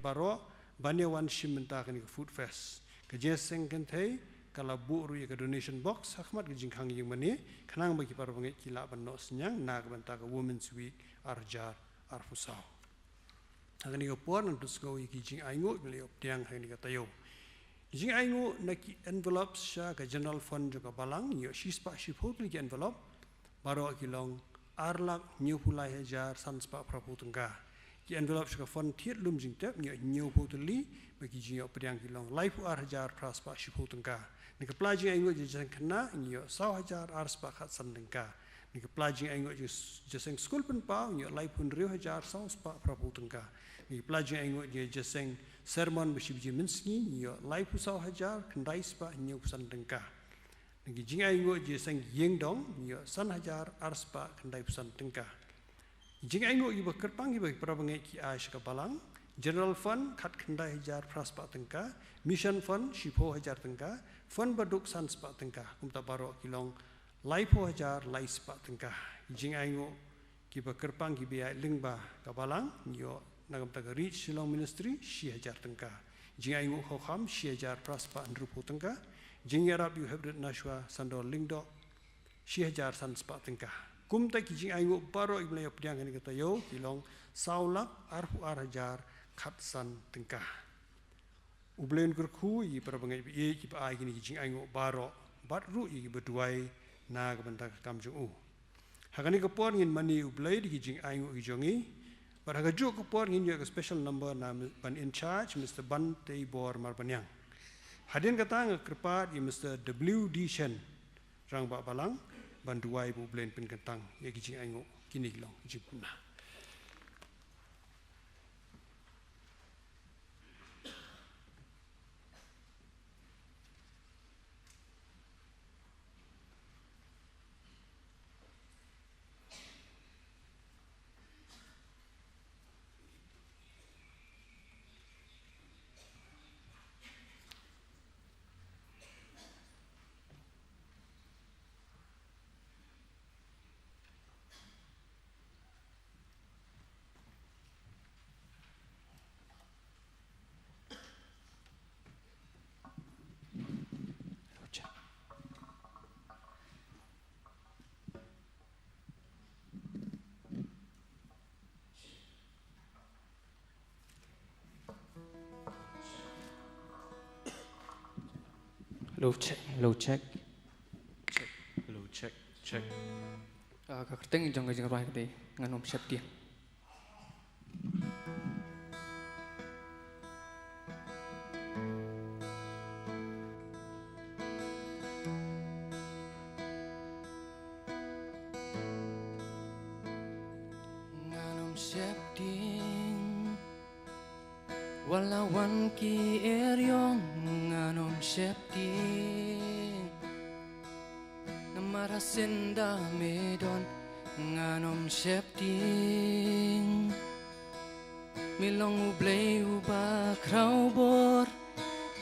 baro banyawan shimenta kan food fest ke jeseng kan thei kala bu ru ke donation box hakmat ke jingkhang yung mani khanang bagi para bangai kila banno senyang nag banta ke women's week arjar arfusau agani ko por nan tusgo ki jing aingo le optiang hai ni ka tayo jing aingo na ki envelope sha ka general fund jo ka balang yo shispa shipol ki envelope baro ki long arlak new pulai hajar sanspa praputungka ki envelope sha ka fund thiet lum jing tep new putuli bagi jing optiang ki long life arjar praspa shiputungka ni ka plajing aingo je jang kena yo saw hajar arspa khat sandengka ni ka plajing aingo je seng school pun pa yo life pun rio hajar saw spa praputungka ni plajing aingo je jeseng sermon bishibji minski yo life saw hajar kendai spa nyu sandengka ni jing aingo je seng yengdong yo san hajar arspa kendai sandengka jing aingo iba kerpang iba prabangai ki aish ka balang general fund khat kendai hajar praspa tengka mission fund shipo hajar tengka fund baduk sanspa tengka kumta baro kilong laipo hajar laispa tengka jing aingo kiba kerpang kiba lingba kabalang yo nagam taga reach silong ministry shi hajar tengka jing aingo khokham shi hajar praspa andrupo tengka jing yarab yu hebret nashwa sandor lingdo shi hajar sanspa tengka kumta ki jing aingo baro iblay opdiang ni kata yo kilong saulak arfu hajar khatsan tengka ublen kerku i prabangai bi ki pa ai ni jing aingo baro batru i berduai na kabanta kamjung u hakani ko por ngin mani ublai di jing aingo i jongi bar haga jo ko por ngin yo special number na ban in charge Mr. Bante Bor Marbanyang hadin kata ngkerpat i Mr. WD Shen rang ba balang ban duai bu blen pin kentang ye jing aingo kini long jipna Low check. hello check Kakting jang jang rai kade nganom siap dia. Nganom siap ding walawan ki eryong nganom siap ding namarasin medon nganom siap ding milong ublay uba kraubor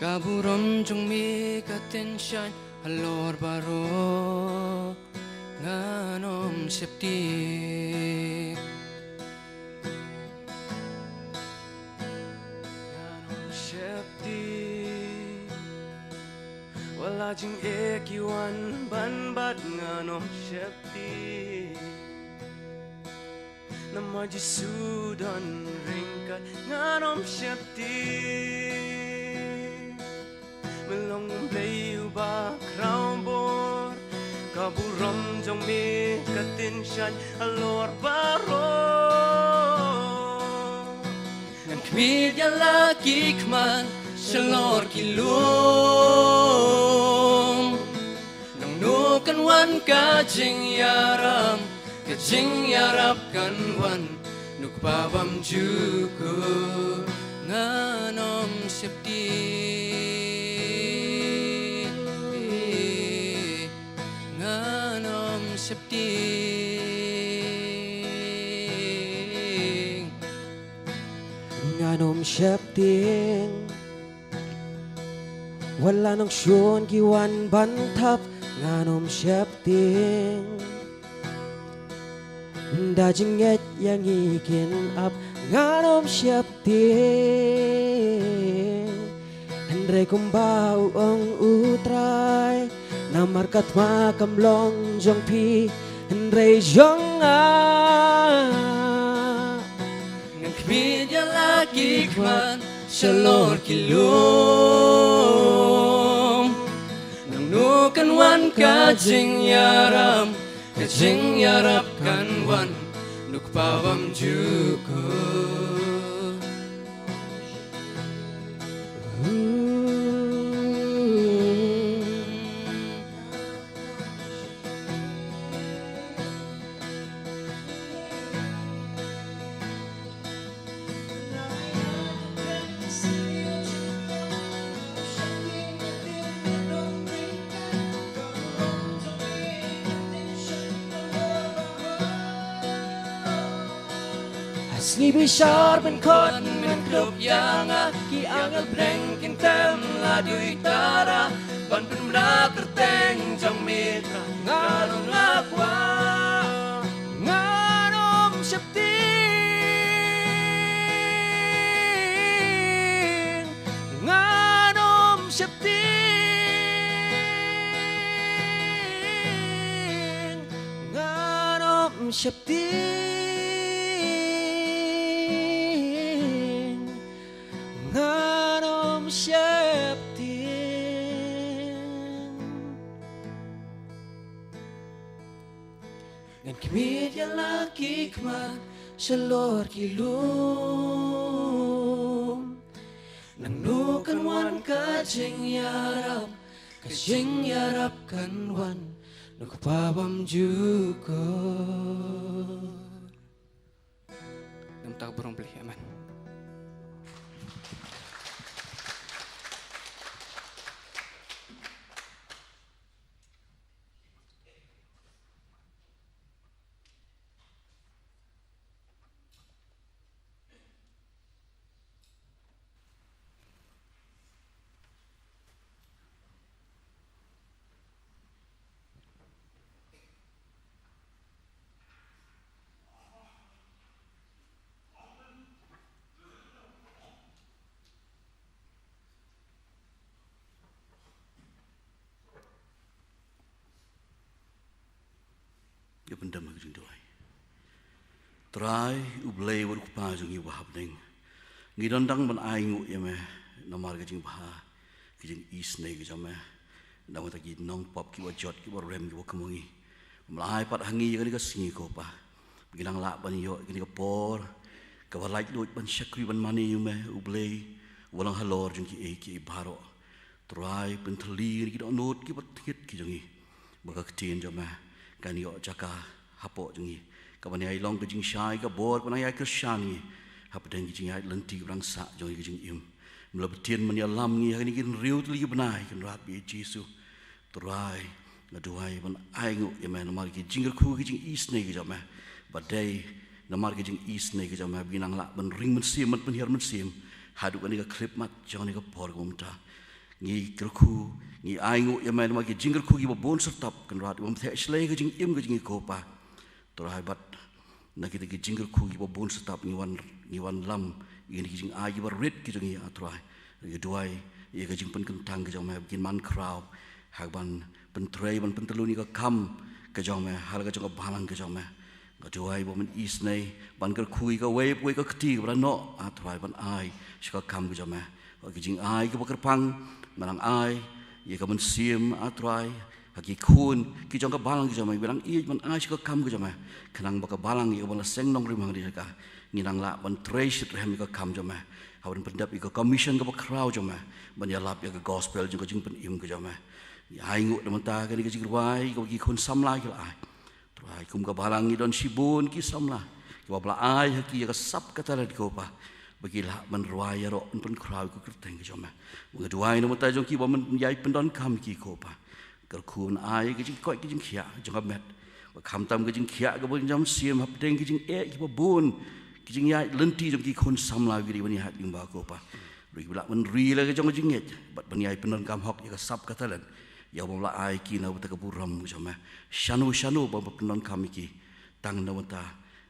kaburon jung mi katensyan halor baro nganom siap ding Walajing ekiwan ban-bat nganom syakti Nama jisudan ringkat nganom syakti Melong umblay ubah kraubor Kaburam jong mi katinsyan alor baro Ngan kmidya laki kman Shalor kilum Nang nukan wan kajing yarap kan wan Nukpabam juku nganom syapti Nganom syapti Nganom syapti Wala nang syun kiwan bantap nganom syapting Dajing et yang ikin up nganom syapting Andai kumbau ong utrai Namarkat makam long jong pi Andai jong Ngan kmidya lagi kman Shalor kilom Nang nukan wan kajing yarap kan wan Nukpawam juko Asli besar ben kot Men klub yang aki angel brengkin tem ladui tara Ban penmra kerteng jang mitra Ngalong lakwa Nganom syapting Nganom syapting Nganom syapting Nganom syapting Ngan kimit yang laki kman Shalor kilum Nang nukan wan kajing yarap kan wan Nukpawam juko Nam tak burung beli aman Ya benda mak jeng doai. Try ublay wad kupa jeng iu bahab neng. Ngidandang ban aingu ya meh namar ke jeng baha ke jeng isne ke jeng meh. Nama tak nong pop ki wajot ki warem ki wakemungi. Melai pat hangi ya ni ka singi ko pa. Biginang lak ban yo ni ka por. Ka walai lut ban syakri ban mani yu meh ublay walang halor jeng ki baro. Try pentelir ki dok not ki pat hit ki jeng i. Baka ketin jeng meh. Kan yo jaka hapo jengi kapan ai long ke jing shai ka bor pan ai ke shani hap deng jing ai lenti rang sa jong ke jing im mlabtien men ya lam ngi ni kin riu tli benai kan rat bi jisu trai na duai ban ai ngu ya men mar ki jing ku ke jing is ne ke jama badai na mar ke jing is ne ke jama binang la ban ring men sim men her men sim hadu kan ni ka clip mat jong ni ka por gumta ngi kerku ngi aingu ya mai ma ki jingle ku ki bon sertap kan rat um the slay ke jing im ke jing ko pa torai bat na ki jingle ku ki bon sertap ngi wan lam ngi ki jing ai bar red ki jing atrai ye duai ye ke jing pen kentang ke jong ma bikin man crowd hak ban pen tray ban pen telu ni ka kam ke jong ma hal ke jong balang ke jong ma ga duai bo men is nei ban ke ku ka we ka kti bra no atrai ban ai shka kam ke jong ma ki jing ai ke bakerpang manang ai ye ka men sim atrai haki khun ki jong ka balang ki jamai bilang i man ai ka kam ki jamai khanang ba ka balang ye ban seng nong rimang di ka nginang la ban trace rem ka kam jamai hawan pendap ka commission ka ba crowd jamai ban ya lap ya ka gospel jing ka jing pen im ka jamai ya ai ngu de ta ka ni ka jing wai ka ki khun samla ki ai trai kum ka balang ni don sibun ki samla ki ba bla ai haki ka sap ka tara di ko pa bagilah menruai ro pun crowd ku kerteng ki jamai mengeduai no ta jong ki ba men yai pendon kam ki ko pa kerkun ai ki jing koi ki jing khia jong ka met kham tam ki jing khia ka bon jam sim hap deng ki jing ki ba bun ki jing yai lenti jong ki khun sam la gi bani hat ling ba ko pa ri bla men ri la ki jong jing nget bat ban yai pendon kam hok ya ka sap ka talan ya ba bla ai ki na ta ka buram jamai shanu ba pendon kam ki tang na ta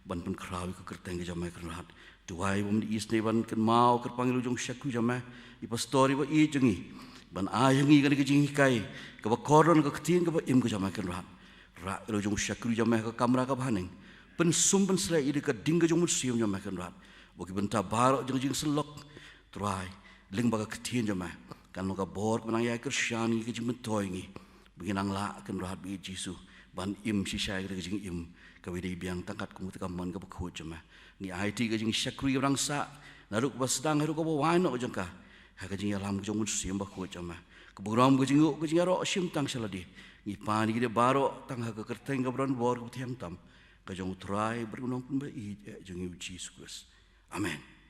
ban pun crowd ku kerteng ki jamai kan hat Tuai bom di isne ban kan mau ker panggil ujung syaku jamah I pastori ba I jengi ban ayangi kan ke jingi kai ke ba koron ke ketin ke ba im ke jamah kan ra ujung syaku jamah ke kamera ke bahaneng pen sum pen selai I ke ding ke jong museum jamah kan rat bagi benta barok jeng selok tuai ling ba ke ketin jamah kan mo ka bor menang ya kersyani ke jing mentoy ngi beginang la kan rat bi Jisu ban im si syai ke jing im ka widai biang tangkat ku ka mon ka bakhu jamah ni IT ka jing syakri orang sa naruk ba sedang haruk ka ba wano jangka ha ka jing alam jong sim bakhu jamah ka buram ka jing ro sim tang saladi ni pani de baro tang ha ka kerteng ka bron bor ka tiang tam ka jong trai berunong pun ba I jong Jesus amen.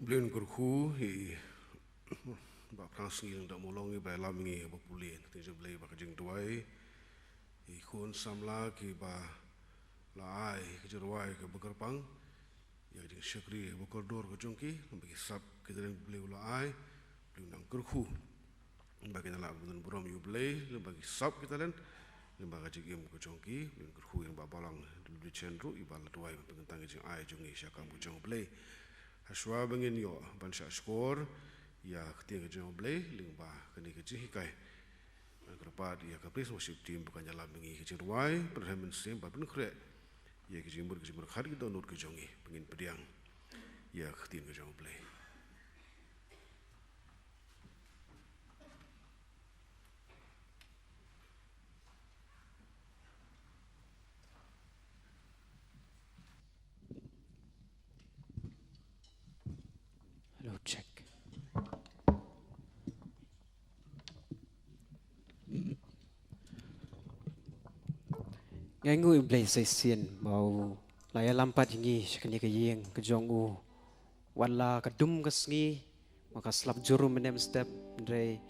Beliau kerku I bak prasing yang tak molongi by lamingi bak pulien tinjau beli bak jeng tuai I kun samla ki ba laai kejerwai ke bekerpang ya jeng syakri bekordor ke jongki bagi sab kita yang beli laai beliau nang kerku bagi nalak betul buram you beli bagi sab kita dan bagi jeng ke jongki beliau kerku yang bak balang dulu cenderu I bala tuai pengentang jeng ai jongi syakam ke jong beli Aswa bangin yo bansha skor ya ketika jom play lingba kini kecil hikai kerpat ya kapris worship team bukan jalan bengi kecil ruai perhatian sim pada kre ya kecil hari kita nur kejongi bangin pediang ya ketika jom play Check. Ngay ngui blay say sin mau laya lampat ngi shakani ka yeng ka jongu wala ka dum ka sngi maka slap juru menem step dre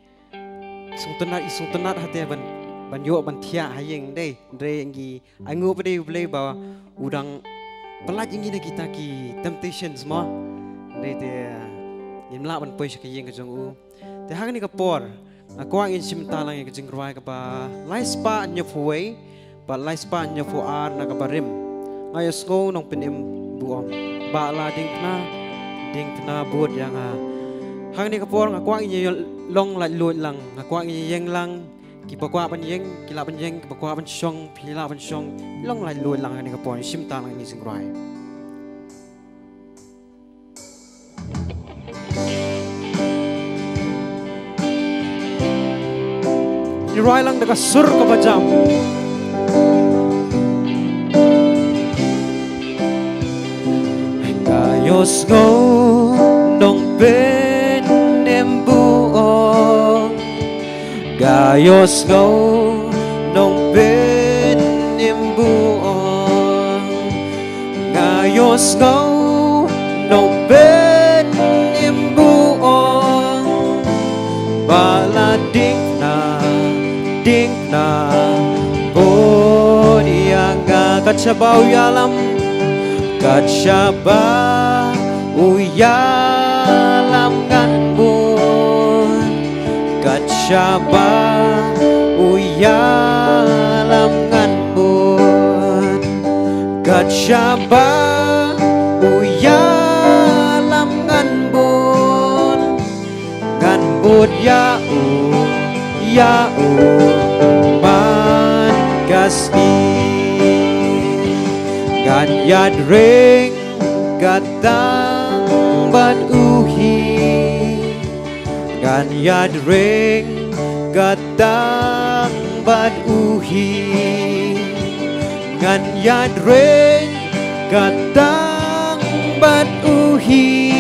isung tenat hati ban yo ban thia hayeng dei dre ngi angu pa dei blay ba udang pelaj ngi na kita ki temptations mo dei te Yin la ban poi shakayeng ka jong u te hang ni ka por akwang in sim talang ka jing rwai ka ba lai spa nya fuwei ba lai spa nya fu ar na ka barim ayos ngo nong pinim buom ba la ding na buat yang hang ni ka por akwang in long la luat lang akwang in yeng lang ki ba kwa ban yeng ki la ban yeng ki ba kwa ban shong pi la ban shong long la luat lang ni ka por sim talang ni jing rwai Rai lang dekat sur ke bajam. Gayos go dong ben embuong. Gayos go dong ben embuong. Gayos go dong ben embuong. Baladik ding na bodianga kacabau yalam kacaba uyalam ganbun kacaba uyalam ganbun kacaba uyalam ganbun ganbun ya man kasni gan yad ring gatang bat uhi gan yad ring gatang bat uhi gan yad ring gatang bat uhi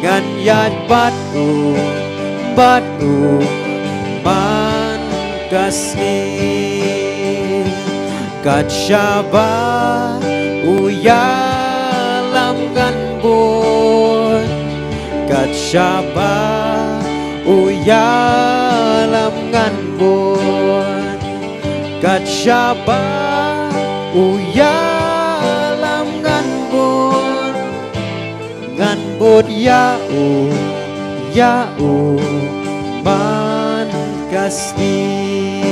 gan yad batu man kasih kacaba uyalam ganbun kacaba uyalam ganbun kat syaba uyalam ngan bud ya man kasih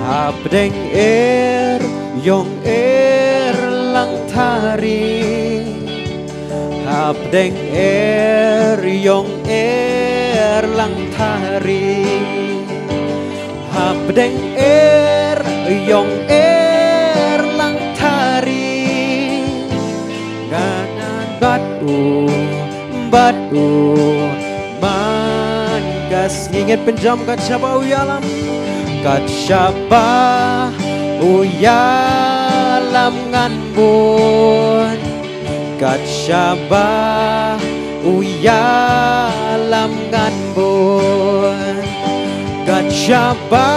habdeng yong lang thari habdeng yong lang thari habdeng yong lang thari ganan batu man gas ngingit penjam kat syaba uyalam kat syaba uyalam ngan bun kat syaba uyalam ngan bun kat syaba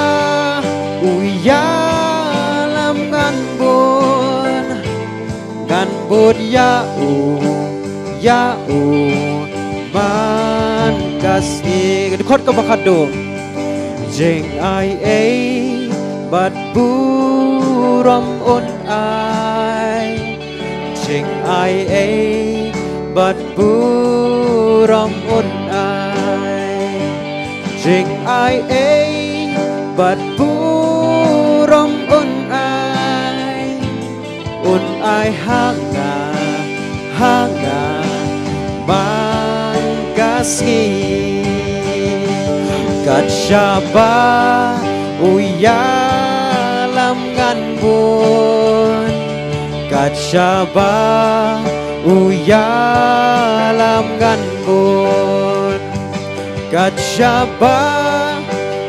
uyalam ngan bun ya man kasih khot ka bakado jeng ai bat buram on ai jeng ai bat buram on ai jeng ai bat buram on ai hanga man kasih kat syaba uyalam ngan bun kat syaba uyalam ngan bun kat syaba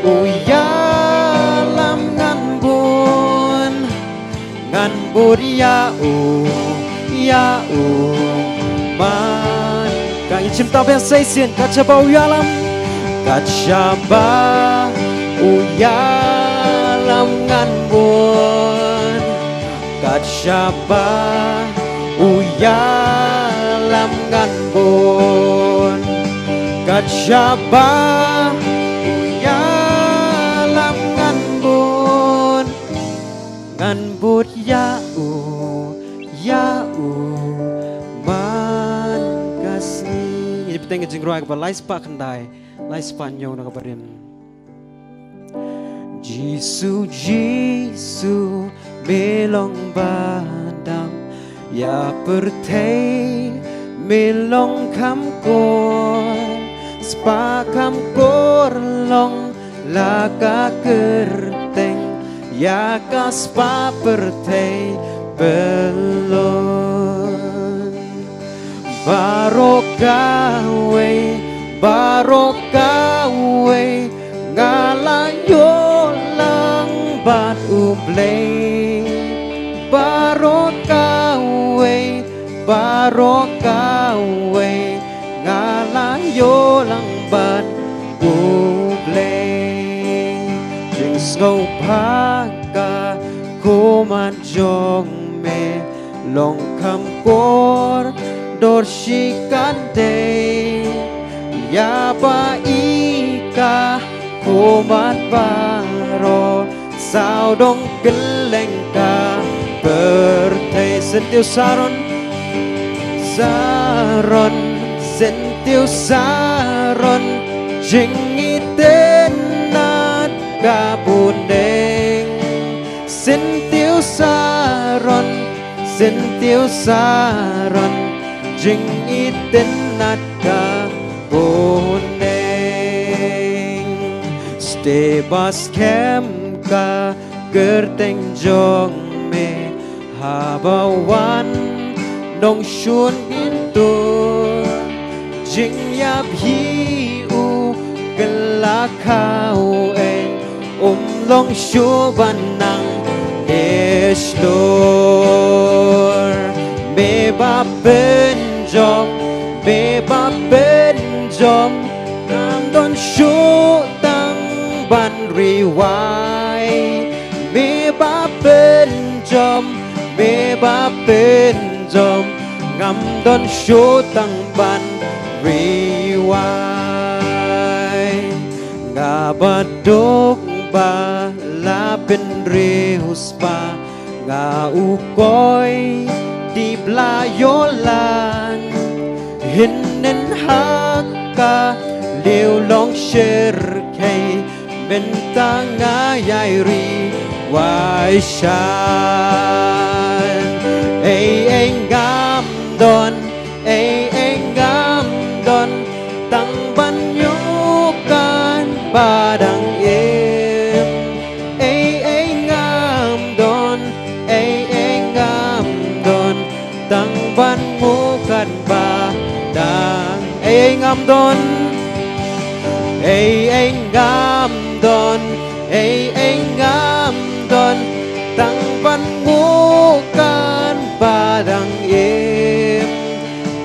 uyalam ngan bun ya man kang cinta yang saya sin kat syaba uyalam kat syaba uyalam ngan bun kat syaba uyalam ngan bun kat syaba uyalam ngan bun ya man kasih ini penting jengruai kepada lais pak kendai lais panjang nak kabarin Jisu melong badam ya pertei melong kam kor spa kam kor long laka kerteng ya kaspa pertei belon barokawe ngalayo lang bat ublay barokawe ngalayo lang bat ublay jing snow paka kumanjong me long kam kor dorshikante ya ba ika kumat baro sao dong gelengka bertei sentiu saron sentiu saron jingiten nat kabundeng sentiu saron jingiten nat kabundeng stebas kem ka gerteng jong me habawan dong shun itu jing yap hiu gelakau long shu banang eslor beba benjom nam don shu tang ban riwai beba benjom ngam don shu tang ban riwai ngabadok ba la ben reus pa nga ukoy di blayolan hinnen hakka liu long shir kay bentanga yairi wai shan engam don engam don tang banyukan badang engam don tang banmukan badang engam don engam don tang banmukan badang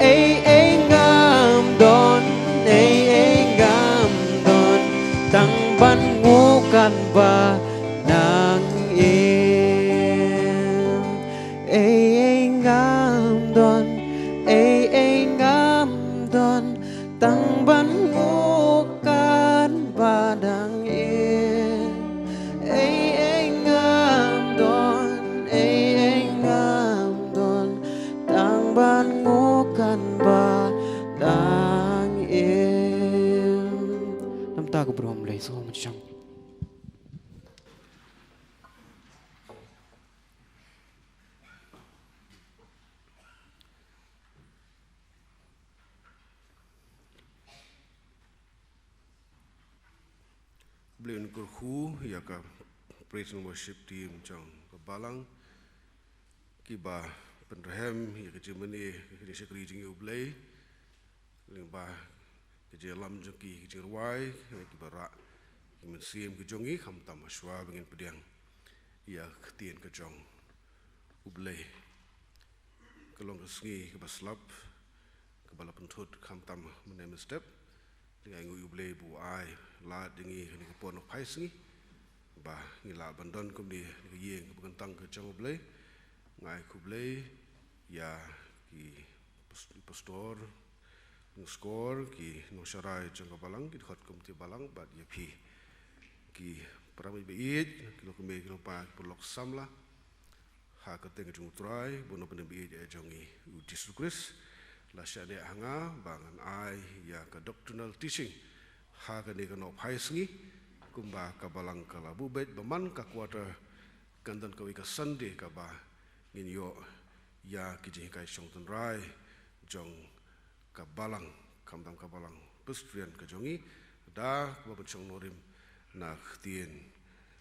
engam don tang banmukan badang engam don tang banmukan badang engam don tang banmukan badang nam ta ko brom lei so mu chang Beliau kurhu ya ka praise and worship team jong balang kiba penrehem ya ke Germany ke sekri jing ublay limba ke jelam joki ke jirwai kiba ra kimen sim ke jongi kham tam shwa bengin pediang ya ketien ke jong ublay kelong ke sngi ke baslap ke bala pentut kham tam menem step dengan ngu ublay bu ai la dingi ni ke pon pai sngi ba ngila bandon kum di yeng ke bentang ke jong ublay ngai kublay ya ki pastor skor ki no sharai jong balang ki khot kum ti balang bat ya phi ki pramai beid ki lo kume ki lo pa polok samla ha ka teng jong trai bono pen beid e jongi u Jesus la shade hanga bangan ai ya ka doctrinal teaching ha ka ni ka no phai sngi kumba ka balang ka la bu bet baman ka quarter kandan ka wi ka Sunday ka ba ngin yo ya ki jing kai shong tan rai jong ka balang kamdam ka balang pestrian ka jongi da ba chong norim na tien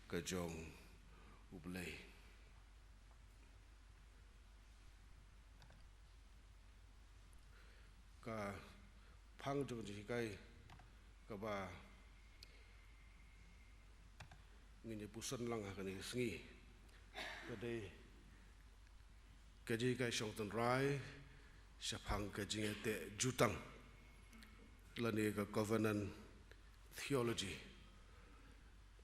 ka jong ublay ka phang jong jing kai ka ba ngin pusan lang ha ka ni sngi ka dei kaji kai shong tan rai shapang kaji te jutang lani ka covenant theology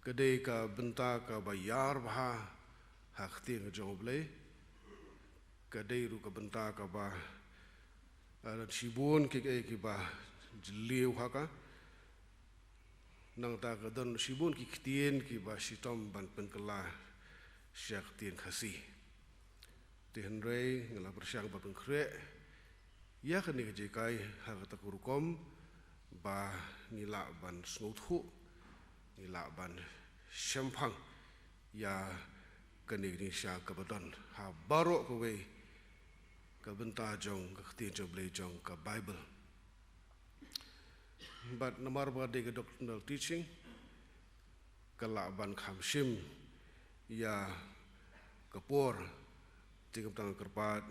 kadai ka benta ka bayar bha hakti ka joble kadai ru ka benta ka ba shibun ki ki ba jliu haka nang ta ka don shibun ki ktien ki ba shitom ban pen kala syak tien khasi tihan rei ngala bersyang ba pengkre ya kan ni kai ha ta kurukom ba ngila ban snuthu ngila ban shempang ya kan ni sya ka badon ha baro ko we ka benta jong ka khti joble jong ka Bible but namar ba de doctrinal teaching kala ban khamshim ya kapor tingam tang kerpat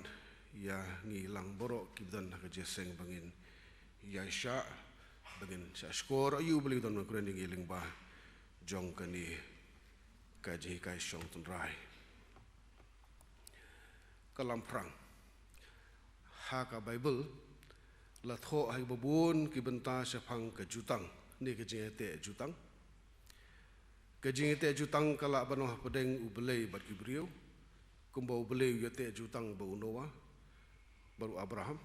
ya ngi lang borok kibdan ka jeseng bangin ya sya bangin sya skor ayu beli don kuren ngi ling ba jong kani kaji kai shong tun rai kalam prang ha ka Bible la tho hai babun ki benta sya phang ka jutang ni ka jete jutang ka jete jutang kala banoh pedeng ublei bat kibriu kumbau beli yate jutang bau Noah baru Abraham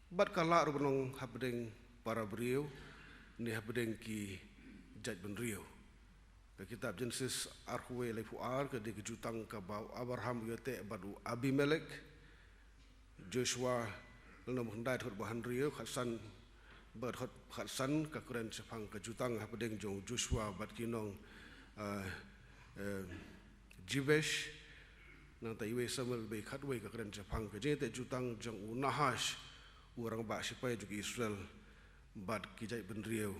bat kala rubnong habdeng para beriu ni habdeng ki jaj ben riu ke kitab Genesis arhuwe lefu ar ke de jutang ka bau Abraham yote badu Abimelek Joshua lena mundai thot bahan rio khasan ber hot khasan ka kren sepang ke jutang ha pedeng jong Joshua bat kinong Jibesh nang ta iwe Samuel be khatwe ka kren sepang ke jete jutang jong Nahash orang ba sipai juga Israel bat kijai benriau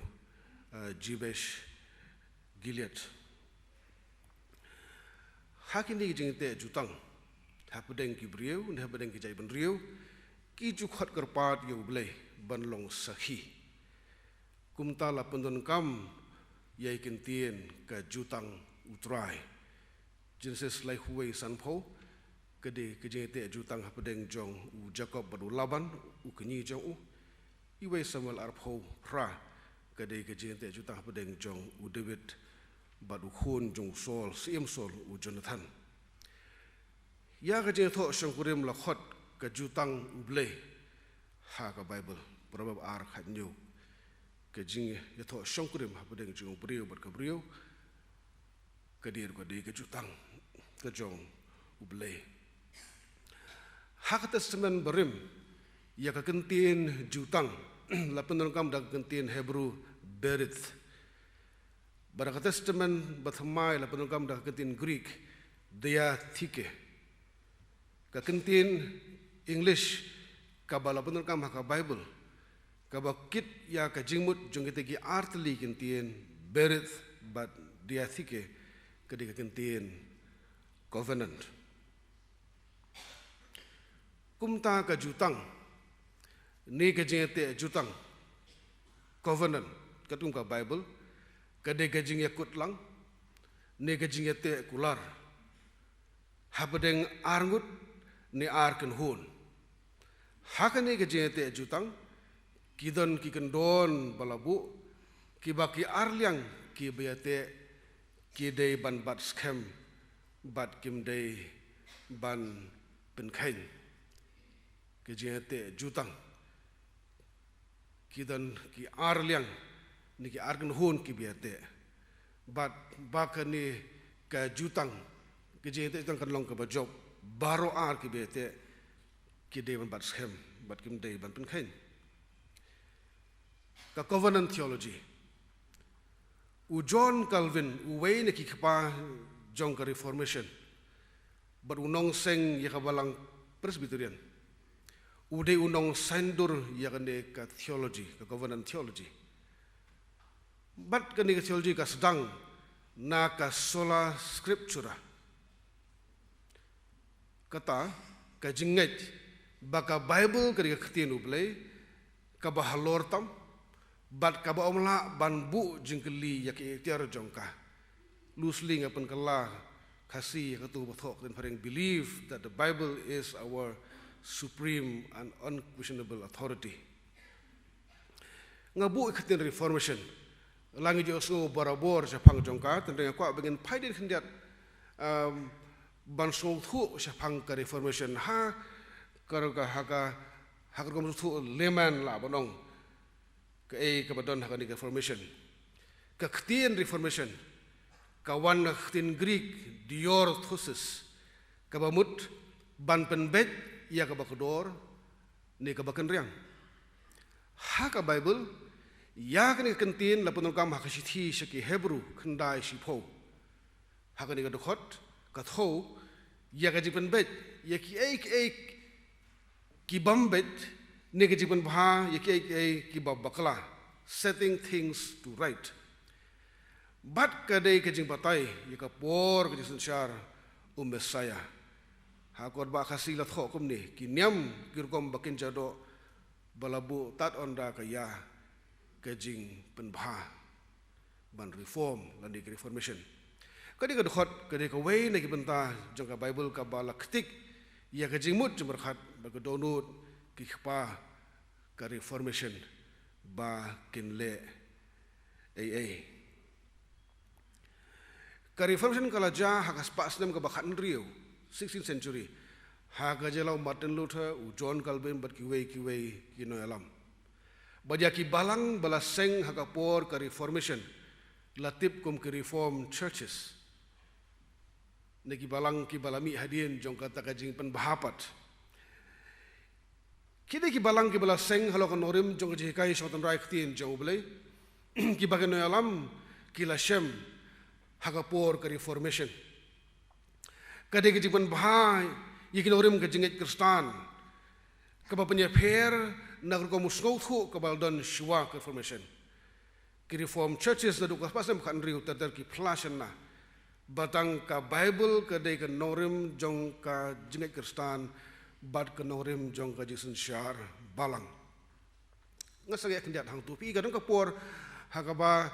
Jibesh Gilead hakini jengte jutang hapedeng ki briau ne hapedeng kijai benriau ki jukhat kerpat yo blei banlong sakhi kumta la pendon kam yai kentien ka jutang utrai Genesis lai huwei sanpho kede kejete jutang hapedeng jong u Jacob badu Laban u kenyi jong u iwe Samuel arpho pra kede kejete jutang hapedeng jong u David badu khon jong Saul siem Saul u Jonathan ya kejete tho shongkurim la khot ka jutang u ble ha ka Bible probab ar khanyo kejing ya tho shongkurim hapedeng jong brio bat ka brio kadir ko de ke jutang ke jong u ble Hak Testament berim ya kekentin jutang la penongkam dak kekentin Hebrew berith Barak Testament bathamai la penongkam dak kekentin Greek diathike kekentin English kabala penongkam hak Bible kabakit ya kajingmut jongitegi artli kentin berith but diathike kedik kekentin covenant kumta ka jutang ni ka jengte jutang covenant katung ka Bible kade ka jing yakut lang ni ka jengte kular habedeng arngut ni arken hun hakane ka jengte jutang kidon ki kendon balabu ki baki arliang ki bayate ki dei ban bat scam bat kim dei ban penkain kejete jutang kidan ki arliang ni ki argan hun ki biate bat bakani ka jutang kejete tang kan long ka bajob baro ar ki biate ki devan bat schem bat kim dei ban pen khain ka covenant theology u John Calvin u wei ne ki khapa jong ka reformation bat unong seng ya ka balang Presbyterian Ude unong sandur yakane ka theology, ka covenant theology. Bat kani ka theology ka sedang na ka sola scriptura. Kata ka jinget baka Bible kani ka ktin ublay ka bahalor tam bat ka ba omla ban bu jingkeli yaki tiar jongka. Loosely ngapan kala kasi ka tu bathok dan pareng believe that the Bible is our supreme and unquestionable authority. Ngabu ikatin reformation. Langi jo so barabor sa pang jongka tendeng ko begin paidin khindiat ban so thu sa pang ka reformation ha karoga haka hakom thu leman la bonong ka e ka badon haka ni reformation. Ka ktin reformation ka wan ktin Greek diorthosis ka bamut ban penbet ia ka bakador ni ka bakan riang ha ka Bible ya ka ni kentin la penongkam ha ka sithi saki Hebrew khandai sipho ha ka ni ka dokot ka tho ya ka jipen bet ya ki ek ki bambet ni ka jipen bha ya ki ek ki babakla setting things to right bat ka dei ka jing batai ya ka por ka jisensyar Messiah hakor ba khasilat kho kumni kinyam kirkom bakin jado balabu tat onda kaya kajing penbha ban reform lan di reformation kadi ka khot kadi ka wei na kibenta jangka Bible ka balaktik ya kajing mut jumberkhat ba ka donut ki khpa ka reformation ba kinle ai ka reformation kala ja hakas pas nem ka bakhan riu 16th century haga jelau Martin Luther u John Calvin bat kiwei kino alam baja ki balang balaseng haga por ka reformation latip kum ke reform churches neki balang ki balami hadien jong kata kajing penbahapat kide ki balang ki bala seng halo kan norim jong ji kai shotan rai khtien jong blai ki bagen no alam ki la shem hagapor ke reformation kade ki jiban bahai yikin norim ke jinget kristan ke bapanya pher nagar ko musngau thu ke baldon shwa ke reformation ki reform churches na dukas pasam kan riu tadar ki flashen na batang ka bible ka de ka norim jong ka jinget kristan bat ka norim jong ka jisen syar balang ngasag yak ndiat hang tupi gadang ka por hakaba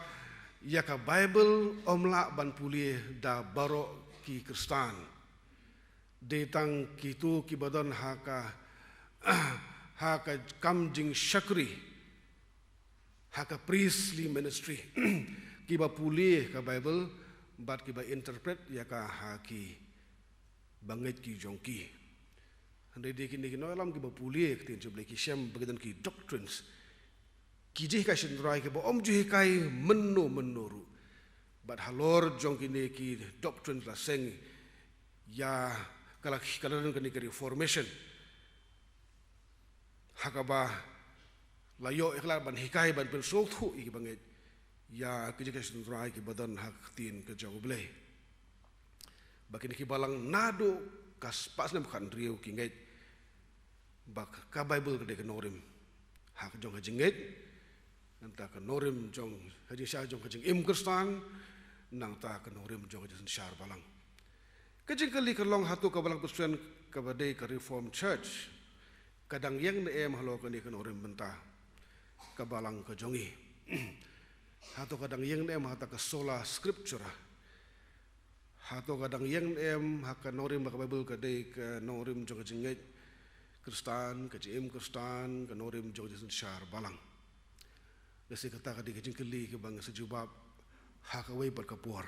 ya ka bible omla ban puli da baro ki kristan de tang ki tu ki badan haka kam jing shakri haka priestly ministry ki ba puli ka bible bat ki ba interpret ya ka haki bangit ki jongki hande de ki ni no alam ki ba puli ki tin juble ki shem bagidan ki doctrines ki je ka shin rai ki ba om ju kai menno ru bat halor jongki ne ki doctrines la seng ya kala kan ni reformation hakaba layo ikhlar ban hikai ban pen sok thu i banget ya kejekas rai ki badan hak tin ke jauh blai bakin ki balang nado kas pas nam kan riu ki ngai bak ka bible ke norim hak jong ha jinget nanta ka norim jong haji sha jong ka jing im kristan nang ta ka norim jong ha shar balang kejing kali kerlong hatu ka balang pesuan ka badai ka reform church kadang yang ne em halo ka ni ka norim benta ka balang ka jongi hato kadang yang em hata ka sola scriptura hato kadang yang em haka norim ka bible ka dei ka norim jong jinget kristan ka jim kristan ka norim jong jisen syar balang desi kata ka di kejing keli ke bang sejubab haka wei pat ka por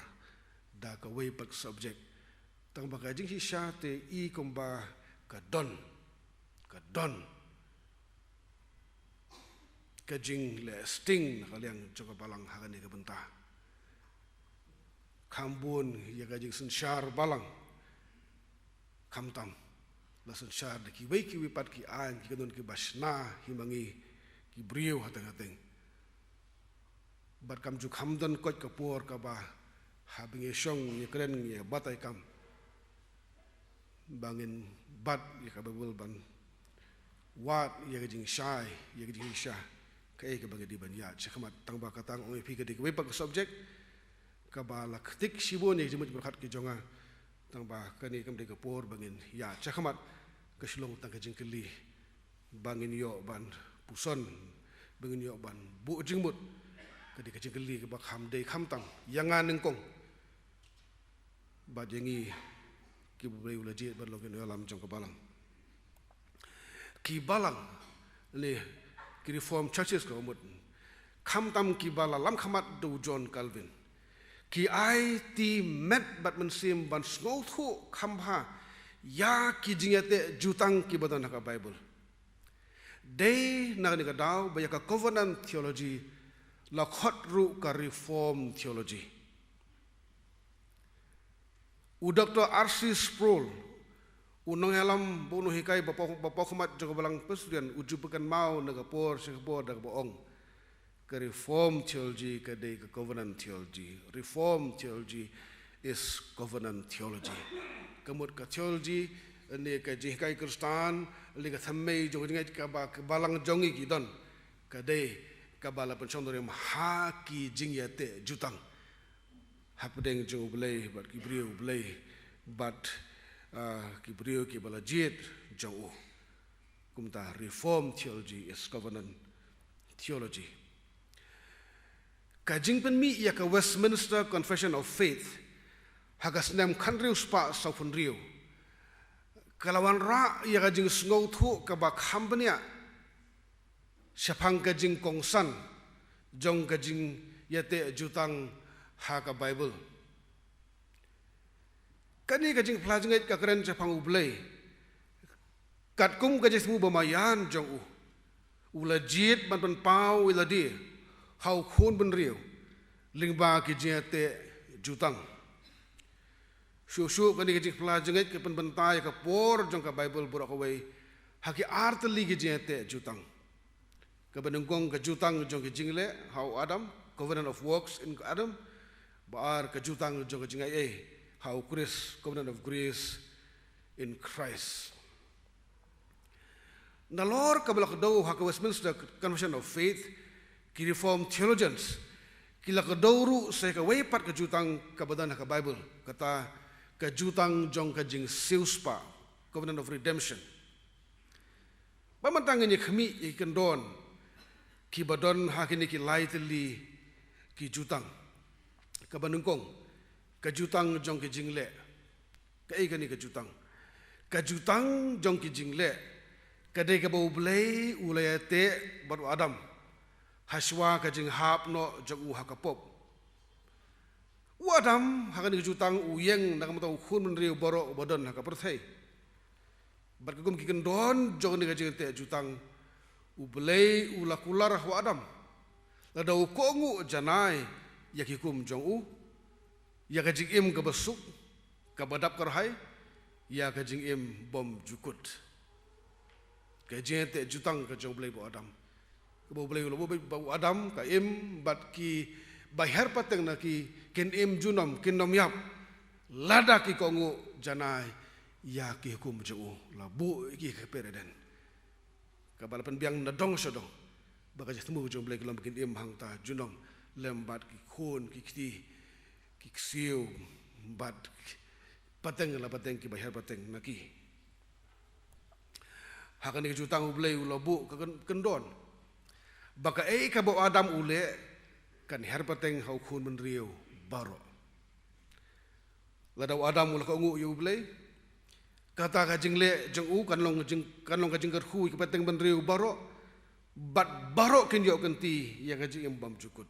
da ka wei pat subject tang ba ka jing hi sha te I komba ka don kajing le sting kaliang coba balang hagan ke benta kambun ya kajing sensyar balang kamtam la sensyar de ki wei ki wipat ki an ki kadon ki basna himangi ki brio hatang-hatang bat kam ju kamdon kot kapor ka ba habinge shong ye kren ye batai kam bangin bat ye ka babul ban wat ye kajing syai ye kajing syah kaya ke bagi di banyak cakamat tang ba katang oi pi ke di we pak subject ka ba la ktik sibon ye jemut berkat ki jonga tang ba kani kam de ke por bangin ya cakamat ke slong tang ke jingkeli bangin yo ban puson bangin yo ban bu jingmut ke di ke jingkeli ke ba kham de kham tang yangan nengkong ba jengi ki bu bai ula jet ba lo ke no lam jong ka balang ki balang le ki reform churches ko mut kham tam ki bala lam khamat do John Calvin ki ai ti met bat men sim ban snol thu kham ha ya ki jingate jutang ki badan ka bible dei na ni ka daw ba ka covenant theology la khot ru ka reform theology u Dr. R.C. Sproul unang alam bunuh hikai bapa khamat jaga balang pesudian ujupakan mau negapor sekapor dak boong ke reform theology ke de ke covenant theology reform theology is covenant theology kemut ke theology ne ke jikai kristan le ke thammei jong ngai ka ba balang jongi ki don ke de ka bala penchondore ha ki jingyate jutang hapdeng jong blai bat ki brio blai bat ki brio ki bala jet jauh kumta reform theology is covenant theology kajing pen mi ya ka Westminster Confession of Faith hagas nem khandriu spa saufun rio kalawan ra ya kajing ngau thu ka ba khambania syapang kajing kongsan jong kajing yate jutang ha ka bible kani kajing plajinget ka keren syapang ublei kat kum kajing smu bamayan jong ula jit ban pau ila di hau khun ben riu lingba ki jete jutang Shushu kani ki pelajenget ke penbentai ke por jong ka Bible burak away haki arteli ki jete jutang ke benengkong ke jutang jong ki jingle how Adam covenant of works in Adam baar ke jutang jong ke jingai how Chris covenant of grace in Christ Nalor kabelak daw haka Westminster Confession of Faith ki Reformed theologians kila kadawru sa kawaypat kajutang kabadan haka Bible kata kajutang jong kajing siuspa covenant of redemption pamantang ni kami ikendon ki badon hakini ki lightly ki jutang kabanungkong kajutang jong kajing le kai kani kajutang jong kajing le kadai ka bau blai ulayate baru Adam haswa kajing hapno jong hakapop Adam hakani kajutang uyeng nakamata ukun menriu boro badon hakaperthai barkagum kikendon jong ni kajing te jutang ublai ulakular wa Adam lada ukongu janai yakikum jong ya kajing im kabasuk kabadap karhai ya kajing im bom jukut kajing te jutang kajong blai bo Adam bo blai lo bo Adam ka im bat ki bayar pateng na ki ken im junom kinom yap lada ki kongu janai ya ki hukum jong la bu ki kepereden kabalapan biang na dong sodong baka jatmu jong blai kelom ken im hang ta junom lembat ki khon ki kti ki siu bat pateng la pateng ki bayar pateng na ki hakani jutang ublei ulabu kendon baka ka bo Adam ule kan herpateng hau khun menriu baro ladau Adam ula ka ngu yu ublei kata ka jingle jeng kan long ka jingker hu ka pateng menriu baro bat baro ken yo kenti ya ka jing bam cukut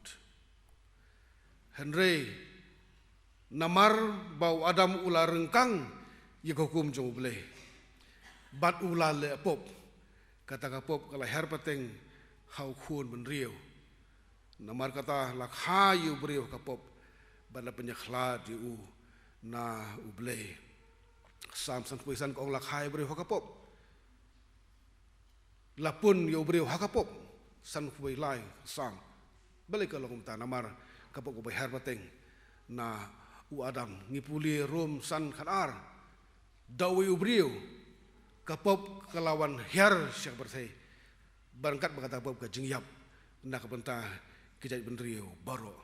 Henry namar bau Adam ula rengkang ya hukum jeng ublei bat ulale pop kata ka pop kala her pateng hau khun menriu namar kata lakha yu beriu ka pop bala penyakhla di na ublei sam san puisan ko lakha beriu ka pop lapun yu beriu ka pop san puai lai sam balik ka long ta namar ka pop ko her pateng na Adam ngipuli rum san khanar dawi ubriu kapop kelawan hiar siang bersai berangkat berkata pop ke jingyap nak bentah kijai bendriu baro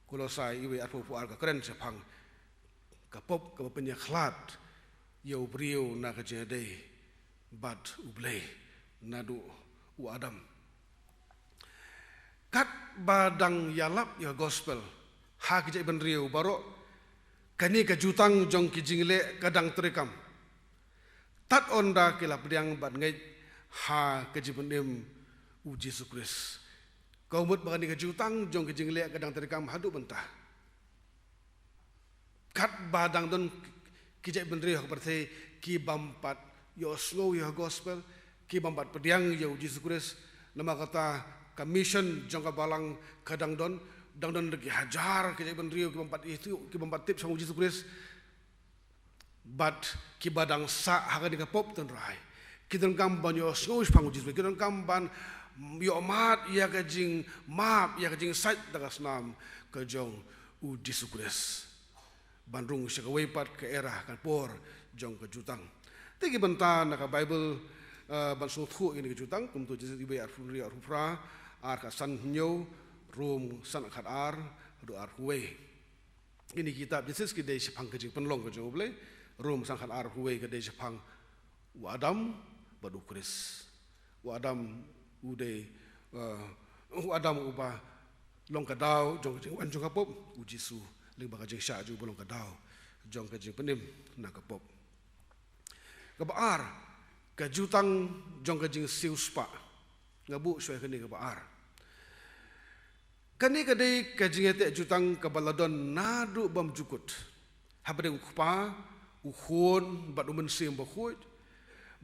kulo sai iwe arpu arga keren sepang kapop ke penyakhlat yau briu nak jade bat ublei nadu Adam kat badang yalap ya gospel ha kijai bendriu baro kani kajutang jong kijingle kadang terekam tat onda kila pediang bat ngai ha kejibenem Yesus Kristus kau mut bagani kejutang jong kejingle kadang terekam hadu bentah kat badang don kijai bendri hak berthai ki bampat yo slow yo gospel ki bampat pediang yo Yesus Kristus nama kata commission jong balang kadang don dang don lagi hajar kijai bendri ki bampat itu ki bampat tip sama Yesus Kristus bat ki badang sa hakani ka pop ten rai kidan kamban yo sous pangujis kidan kamban yo mat ya ka jing map ya ka jing sait daga snam ka jong Yesus Kristus bandrung sya ka wepat ke era kan por jong ka jutang tigi bentan ka Bible ban suthu ini ka jutang kum tu Yesus ibe arfuri arfra ar ka san nyo rum san khat ar do ar huwe ini kitab Yesus ki dei sepang ka jing penlong ka jong blai rum sangkat ar huwe ke dei Jepang wa Adam badu Kris wa Adam ude wa Adam uba long ka dau jong wan jong kapop u Jesu ling ba ka jing sha ju bolong ka dau jong ka jing penim na kapop ka ba ar ka jutang jong ka jing siu spa ngabu syai kani ka ba ar kani ka dei ka jing ete jutang ka baladon nadu bam jukut habade ukpa ukhun bat umen sim bakhut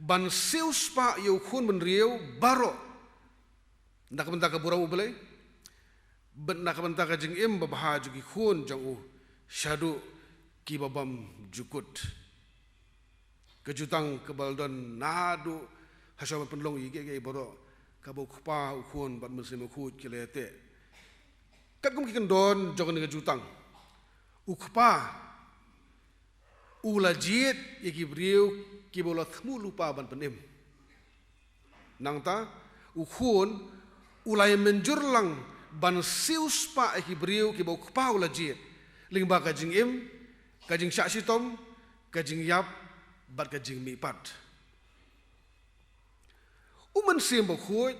ban sius pa yu khun men riu baro ndak benta ka burau belai benak benta kajing babah jugi khun jong syadu ki babam jukut kejutang kebaldon nadu hasyawan penlong ige boro kabo kupa khun bat muslim khut kilete kat kum kikan don jong ni kejutang ukpa ulajit yaki briu ki bola thmu lupa ban penim nangta ukhun ulai menjurlang ban sius pa yaki briu ki bo kupa ulajit lingba kajing kajing syaksitom kajing yap bat kajing mipat uman sim bokhuj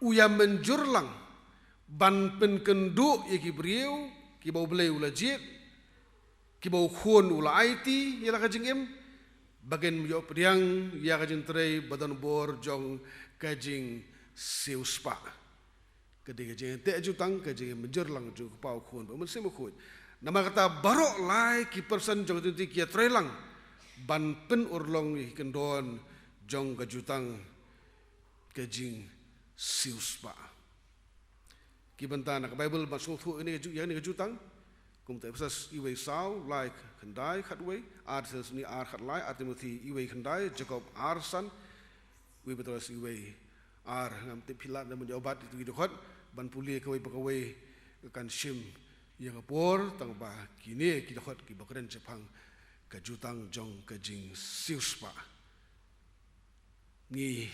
uya menjurlang ban penkendu yaki briu ki bo blei ulajit ki bo khun ula IT yala kajing bagen yo priang ya kajing trei badan bor jong kajing siuspa kadi kajing te jutang kajing menjurlang ju pau khun ba sim khun nama kata barok lai ki person jong tu ki trelang ban pen urlong i kendon jong kajutang kajing siuspa ki bantana Bible masuk thu ini yang ni kajutang kum te pasas iwe sau like khandai khatway artis ni ar khatlai Timothy iwe khandai Jacob arsan we betos iwe ar ngam te pilat dan menjabat itu gitu khot ban puli kawai pakawai kan shim yang apor tang ba kini kita khot ki bakren Jepang kajutang jong kajing siuspa ni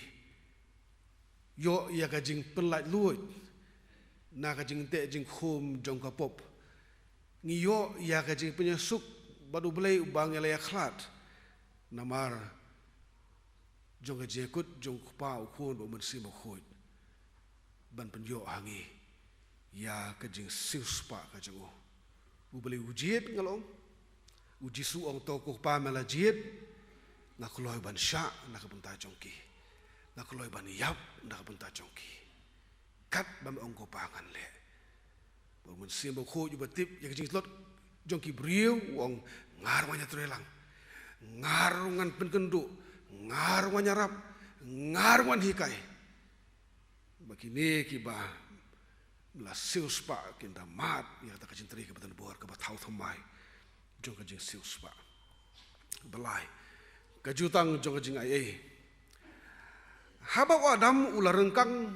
yo ya kajing pelat luit na kajing te jing khum jong kapop ngiyo ya kajing penyesuk badu belai ubang elaya khlat namar jong kajing kut jong kupa ukhun bo mensi mokhut ban penyo hangi ya kajing siuspa kajing u belai ujiet ngalong uji su ong to kupa melajit ngakloi ban sya nak bentar jongki ngakloi ban yap nak bentar jongki kat bam ong kopangan le mun simbo kho ju batip ya kajing slot jongki briu wong ngarwanya trelang ngarungan penkendu ngarwanya rap ngarwan hikai bakini kiba la siuspa kinda mat ya ta kajing tri ke batan bor ke batau thamai jong kajing siuspa belai kajutang jong kajing ai haba adam ularengkang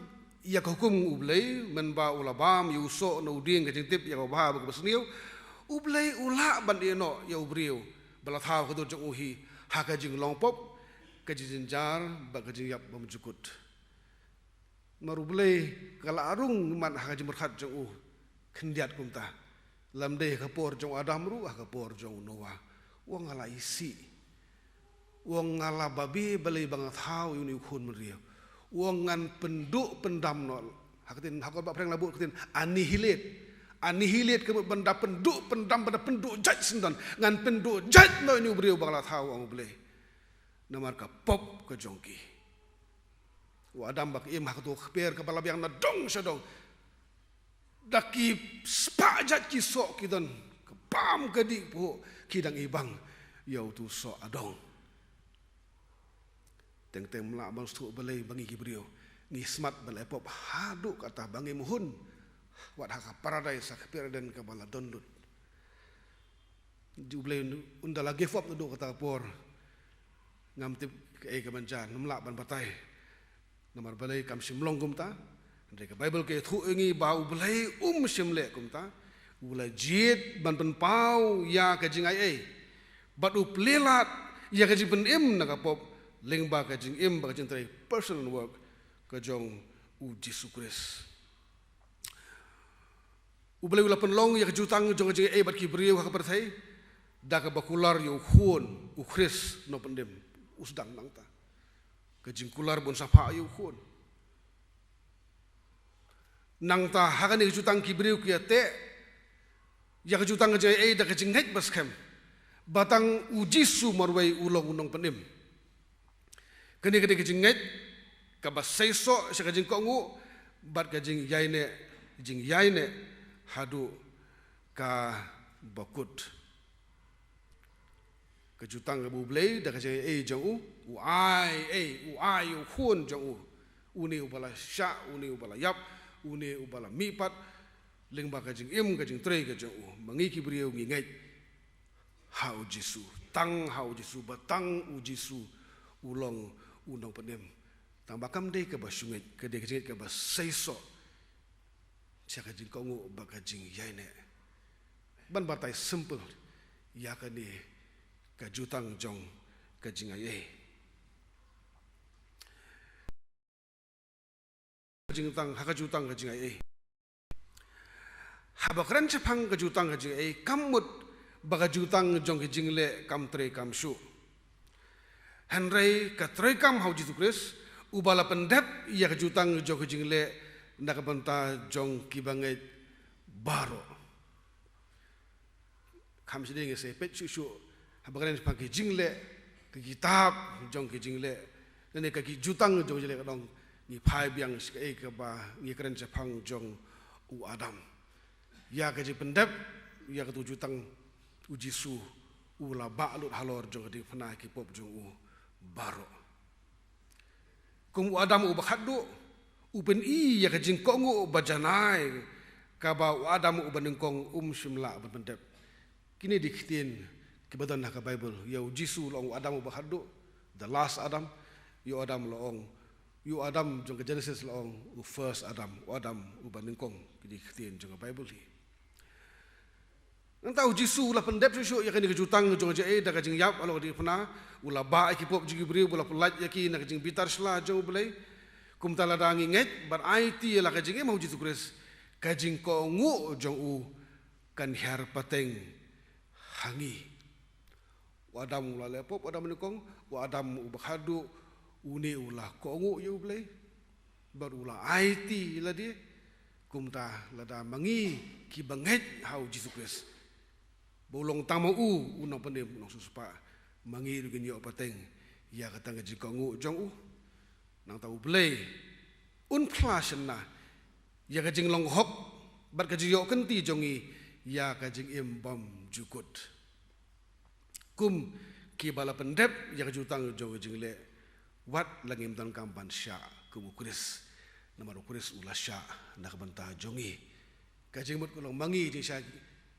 ia hukum ublay menba ulabam yuso no ding kajing tip ya ba ba besniu ublay ula ban eno ya ubriu balathaw ko jong uhi ha kajing longpop kajing jar ba kajing yap bamjukut marublay kala arung man ha kajing merkhat jong khendiat kumta lamde kapor jong adam ru ha kapor jong noa wong ala isi wong ala babi balai bangat hau yuni khun meriu wongan penduk pendam nol hakatin hakot bak preng labut katin anihilate ke benda penduk pendam pada penduk jaj sendan ngan penduk jaj no ini beriu bangla tahu ang boleh namar ka pop ke jongki wa adam bak im hakatu khaper kepala biang na dong sadong daki spa jaj ki sok kidan ke pam ke di pu kidang ibang yau tu sok adong teng-teng melak bang stuk balai bangi kibriu ni smart balai pop haduk kata bangi muhun wat haka paradise sakpir dan kabala donlut jublai undala gefop duduk kata por ngam tip ke kebanjan melak ban batai namar balai kam simlong kumta ndai ke bible ke thu ngi bau balai simle kumta ula jit ban pen pau ya ke jingai badu plelat ya ke jibin im nakapop lingba kajing im ba kajing trai personal work kajong u Jesu Kristus u boleh ula penlong ya kajutang jong kajing bat kibriu ha kaperthai da ka bakular yu khun u Kris no pendem usdang nangta kajing kular bon sapa yu khun nangta hakan kajutang kibriu kia te ya kajutang kajing da kajing het baskem batang u Jesu marwai ulong unong pendem kini kejinget kabas seiso sekajing kongu bat kajing yaine hadu ka bakut kejutang ke bublei da kajing jong u ai u khun jong uni ubala sya uni ubala yap uni ubala mipat ling ba ka jing im ka jing tre ka jong u mangi ki brio ngi ngai hau jisu tang hau jisu ba tang u jisu ulong unong penem tang bakam de ka ba sungai ka de ka ba seiso cha ka jing kongu ba ka jing yai ne ban batai simple ya ka ni ka jutang jong ka jing ai jing tang ha ka jutang ka jing ai ha ba kran chapang ka jutang ka jing ai kamut ba ka jutang jong ka jing le kam tre kam shu Henry ka tre kam hau jitu kris ubala pendep ya ka jutang jong ka jing le nak banta jong ki bangai baro kam siding se pet shu shu ha ba kran chapang ki jing le ka kitab jong ki jing le ne ka ki jutang jong le ka dong ni pai biang skai ka ba ni keren Jepang jong u Adam ya ka ji pendep ya ka tu jutang u Jisu u la ba lut halor jong di pena ki pop jong u baro kum u Adam u bakhadu u pen I ya ka jing kong u bajanai ka ba u Adam u banengkong shimla ba pendep kini dikitin ki badan ka Bible ya u Jisu long u Adam u bakhadu the last Adam you Adam long you Adam jong Genesis long u first Adam u Adam u banengkong kidi khtien jong Bible hi nang tau Jisu la pendep su ya kan jutang jong je da ka jing yap alo di pna u la ba ki pop jigi bri bula pulat ya ki na ka jing bitar sla jong belai kum tala dangi nget bar IT la ka jing mau Jisu Kris ka jing ko ngu jong u kan her pateng hangi u Adam la le pop Adam nengkong u Adam u bakhadu uni ulah kongu you play barulah IT la dia kumta lada mangi ki banget hau Jesus Christ bolong tamu unang pandem unang suspa mangi rugen yo pateng ya katang ji kongu jong nang tau play un klasen na ya ka jing long hop bar ka ji yo kenti jongi ya ka jing im bom jukut kum ki bala pendep ya ka jutang jong jing le wat langim tan kampan sya kubu kuris nama kuris ulah sya nak banta jongi kajing mut kulong mangi jing sya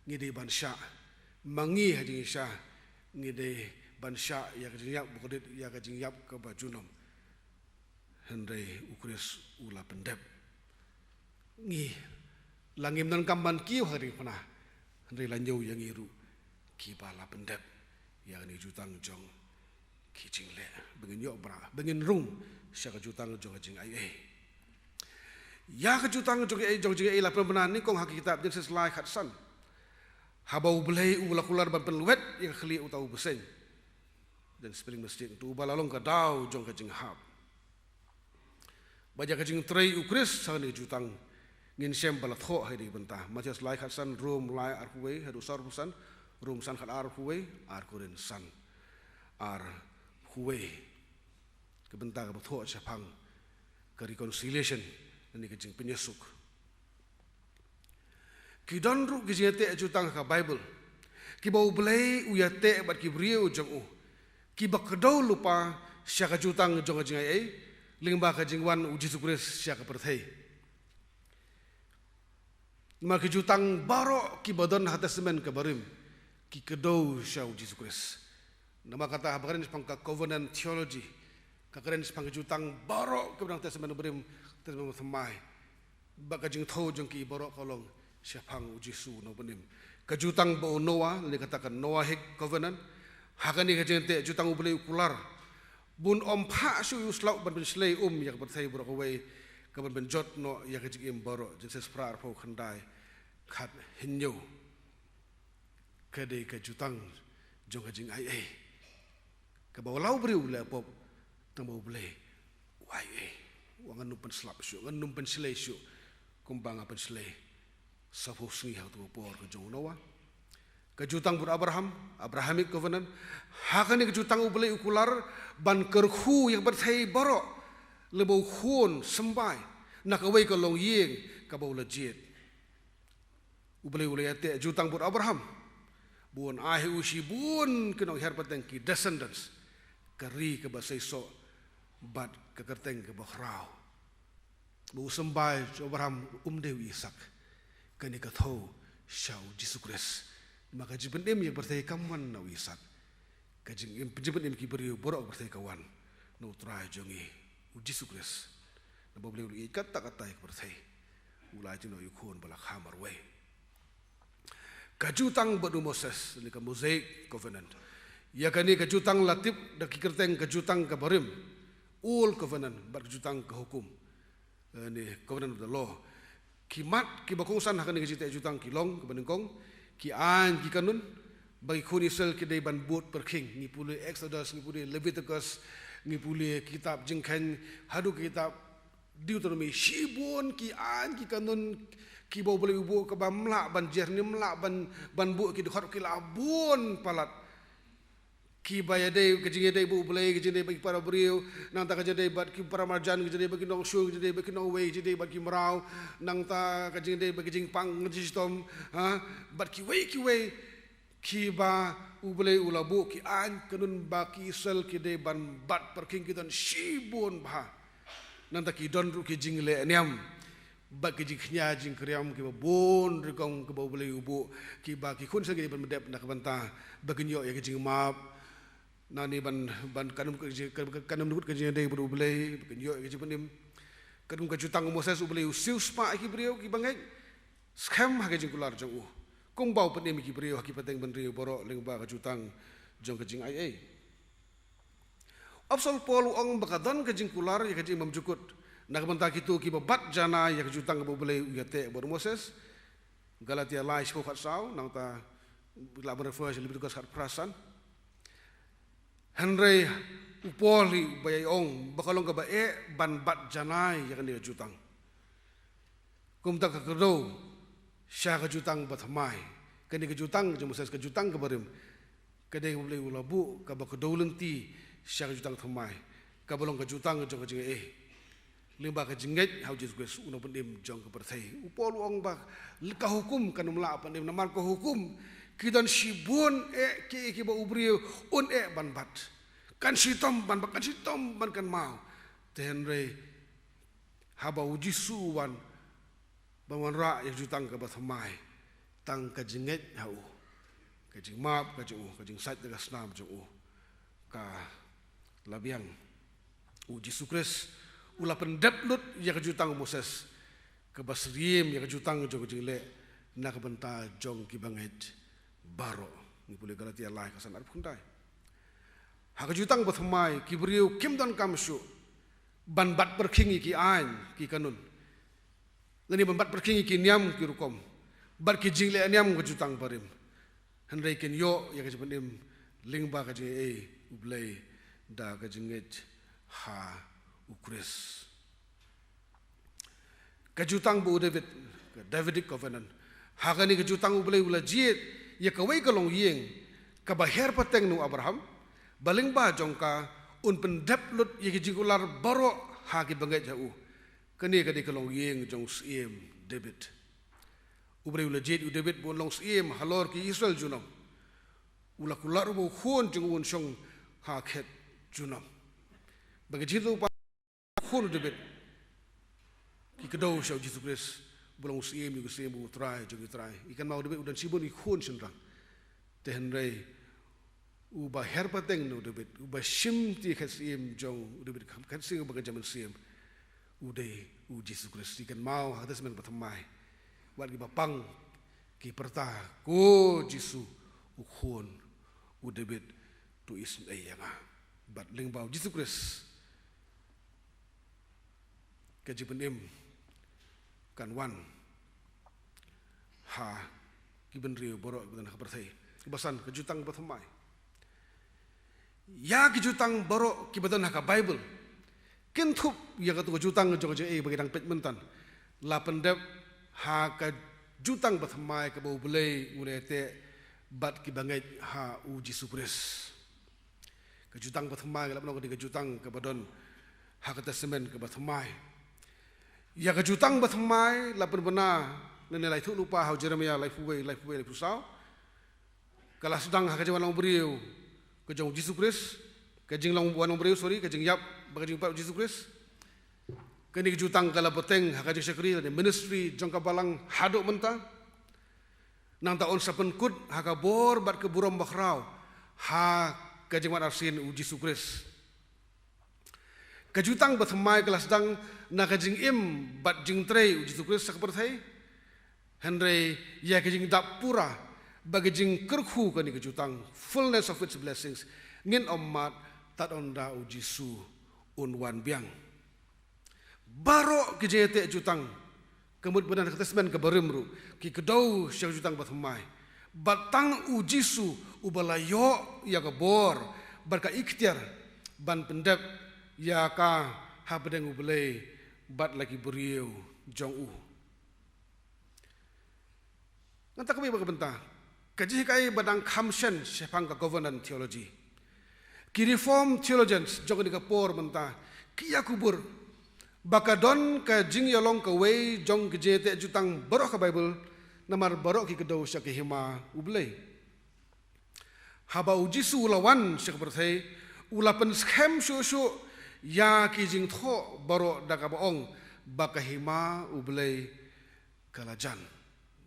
ngide ban sya mangi jing sya ngide ban sya ya kajing yap bukodit ya kajing yap ke bajunom hendai ukuris ulah pendep ngi langim tan kampan kiu hari pana hendai lanjau yang iru ki bala pendep ya ni jutang jong kijing le bengin yo bra bengin rung sya ka jutang jong jing ai ya ka jutang jong ai jong jing ai la penan ni kong hak kitab Genesis lai khat san habau belai u la kular ban penluet ya khli u tau beseng dan spelling masjid tu balalong ka dau jong ka jing hab baja ka jing trei u kris sa ni jutang ngin sem bala tho hai di bentah Matius lai khat san rom lai ar huwei hadu sar busan rom san khat ar huwei ar kuren san ar huwei kebentar ke betul Jepang ke reconciliation ini kejing penyesuk kidon ru kejete jutang ka Bible ki bau belai uyate bat ki brio jong u ki bakdo lupa sya ka jutang jong jing ai lingba ka jingwan u Jisu Kris sya ka perthai ma ki jutang baro ki badon hatasemen ke barim ki kedo sya u Jisu Kris nama kata habaren pangka covenant theology kakaren pangka jutang baro ke bang testament berim testament semai baka jing tho jong ki baro kolong siapang Jisu no benim ka jutang bo Noah ni katakan Noahic covenant hakani ka jing te jutang ubelai ukular bun om pha su uslau ban slay ya berthai bro kawai ka ban jot no ya ka jing baro Jesus prar pho khandai khat hinyo kade ka jutang jong ka jing ai ke bawah lau beriu le pop tambah boleh wai wangan numpen slap syu wangan numpen slay syu kumbang apa slay sapu sungi hau tu por ke jong Noah ke jutang bur Abrahamic covenant hakani ke jutang boleh ukular ban kerhu yang berthai baro lebau khun sembai nak awai ke long yeng ke bau legit boleh ate jutang bur Abraham bun ahi usi bun kenong herpateng ki descendants kari ke basai so bat ke kerteng ke bakhrau bu sembai Abraham dewi Ishak kani ka thau shau Jesus Christ maka jiben em yang bertai kaman na wisat ka jing jiben em ki beriu borok bertai kawan no try jongi Jesus Christ na boleh ulu ikat tak kata ik bertai ulai tino yukun bala khamar we kajutang badu Moses ni ka Mosaic covenant ya kani kajutang latip dak kerteng kajutang ka barim all covenant bar kajutang ka hukum ni covenant of the law kimat ki bakungsan hakani kajita jutang kilong kebenengkong ki an ki kanun bagi kun Israel ki dai ban buat perking ni pule Exodus ni pule Leviticus ni pule kitab jengkan hadu kitab Deuteronomy shibun ki an ki kanun ki bau boleh ubu ke bamla ban jerni mla ban bu ki dekat ki labun palat ki bayadai kejingedai bu boleh kejingedai bagi para beriau nang ta kejingedai bagi ki para marjan kejingedai bagi nong syung kejingedai bagi nong wei kejingedai bagi merau nang ta kejingedai bagi jing pang ngejistom ha bagi ki wei ki ba u boleh ulabu ki an kanun baki sel ki dei ban bat perking ki don shibun ba nang ta ki don ru ki jingle niam bagi jingnya jing kriam ki bon rekong ke bau boleh ubu ki bagi kun segi ban medep nak bantah bagi yo ya ki jing map nani ban kanum nukut kerja day baru boleh kenyo kerja penim kanum kajutang Moses boleh usiu spa ki beriau ki bangai scam ha kerja kular jong kong bau penim ki beriau ki pateng beriau borok lengba kajutang jong kerja ai Apostol Paul ong bakadan kerja kular ya kerja Imam Jukut nak bantah kitu ki babat jana ya kajutang boleh uyate baru Moses Galatia lai sekokat sau nang ta la berrefer lebih tugas kat perasan Henry upoli bayai ong bakalong ka bae ban bat janai ya kan dia jutang. Kum tak kedo sya ka jutang batmai. Kani ka jutang je Moses ka jutang ka barim. Kadai boleh ulabu ka bakedo lenti sya ka jutang thamai. Ka bolong ka jutang jong ka jing limba ka jinget hau Jesus Christ uno pendim jong ka perthai. Upol ong ba ka hukum kan mla pendim namar ka hukum kidan shibun ki ba ubriu un ban bat kan sitom ban kan mau tenre haba ujisu wan ban ra ya jutang ka bathamai tang ka jinget hau ka jing map ka jing sat ka snam jo ka labiang Jesus Christ ula pendeplut ya ka jutang Moses ka basriem ya ka jutang jo jing le nak benta jong ki banget baro ni boleh Galatia lai kasan ar phundai ha ka jutang bathamai ki beriu kim don kamsu ban bat perkingi ki an ki kanun ngani ban bat perkingi ki niam ki rukom bar ki jingle niam ka jutang barim handai ken yo ya ka jipenim lingba ka je ublei da ka jinget ha ukris ka jutang bu Davidic covenant ha ka ni ka jutang ublei ula jiet ya kawai kalong yeng ka bahir pateng nu Abraham baling ba jongka un pendeplut ye jigular baro ha ki bangai jau kani ka di kalong yeng jong siem David ubre ula jet u David bon long siem halor ki Israel junam ula kular bo khon jong un song ha khet junam bagi jitu pa khon David ki kedo shau Jesus Christ bolong siem yu siem bu try jogi try ikan mau David udan sibon ikhon sendang tenrei uba herpateng no David uba shimti khasim jong David khasim bagan jaman siem udai Jesus Christ ikan mau hadas men pathamai wat ki bapang ki perta ko Jesus ukhon u David tu is ayanga bat lingbau Jesus Christ kajipenem kan wan ha kiben riu borok kiben ha perthai kibasan kejutang bathamai ya kejutang borok kiben ha ka Bible kintup ya ka tu kejutang jojo bagi dang pet mentan la pendep ha ka jutang bathamai ka bau belai urete bat ki bangai ha u Jesus Christ kejutang bathamai la penong ka kejutang ka badon ha ka testament ka bathamai ya kejutang bathamai la benar nene lai thu lupa hau Jeremia lai fuwei pusau kala sedang ha kajawan long beriu ke jong Jesus Christ ke jing long buan long beriu sorry ke jing yap bagi jing pa Jesus Christ Kani jutang kala beteng hakaji sekri ni ministry jangka balang haduk mentah. Nang taon sapen kut haka bor bat ke buram bakrau ha kajingmat arsin uji sukris. Kajutang batmai kelas dang na kajing im bat jing trei uji sukris sakperthai. Henry ya kajing dapura bagi jing kerku kani kajutang fullness of its blessings ngin omat tat onda uji su unwan biang. Barok kejete jutang kemud benar ketesmen keberimru ki kedau syang jutang batmai batang ujisu ubalayo ya kebor barka ikhtiar ban pendep ya ka ha bedeng ubelai bat lagi beriu jong u nganta kami bakabenta kaji kai badang khamshen sepang ka governance theology ki reform theologians jong ni kapor menta ki yakubur bakadon ka jing yolong ka wei jong kejete jutang barok ka Bible namar barok ki kedau sya ke hima ublei haba ujisu lawan sya berthai ulapan schem syu ya ki jing tho barok da ka baong bakahima ublei kalajan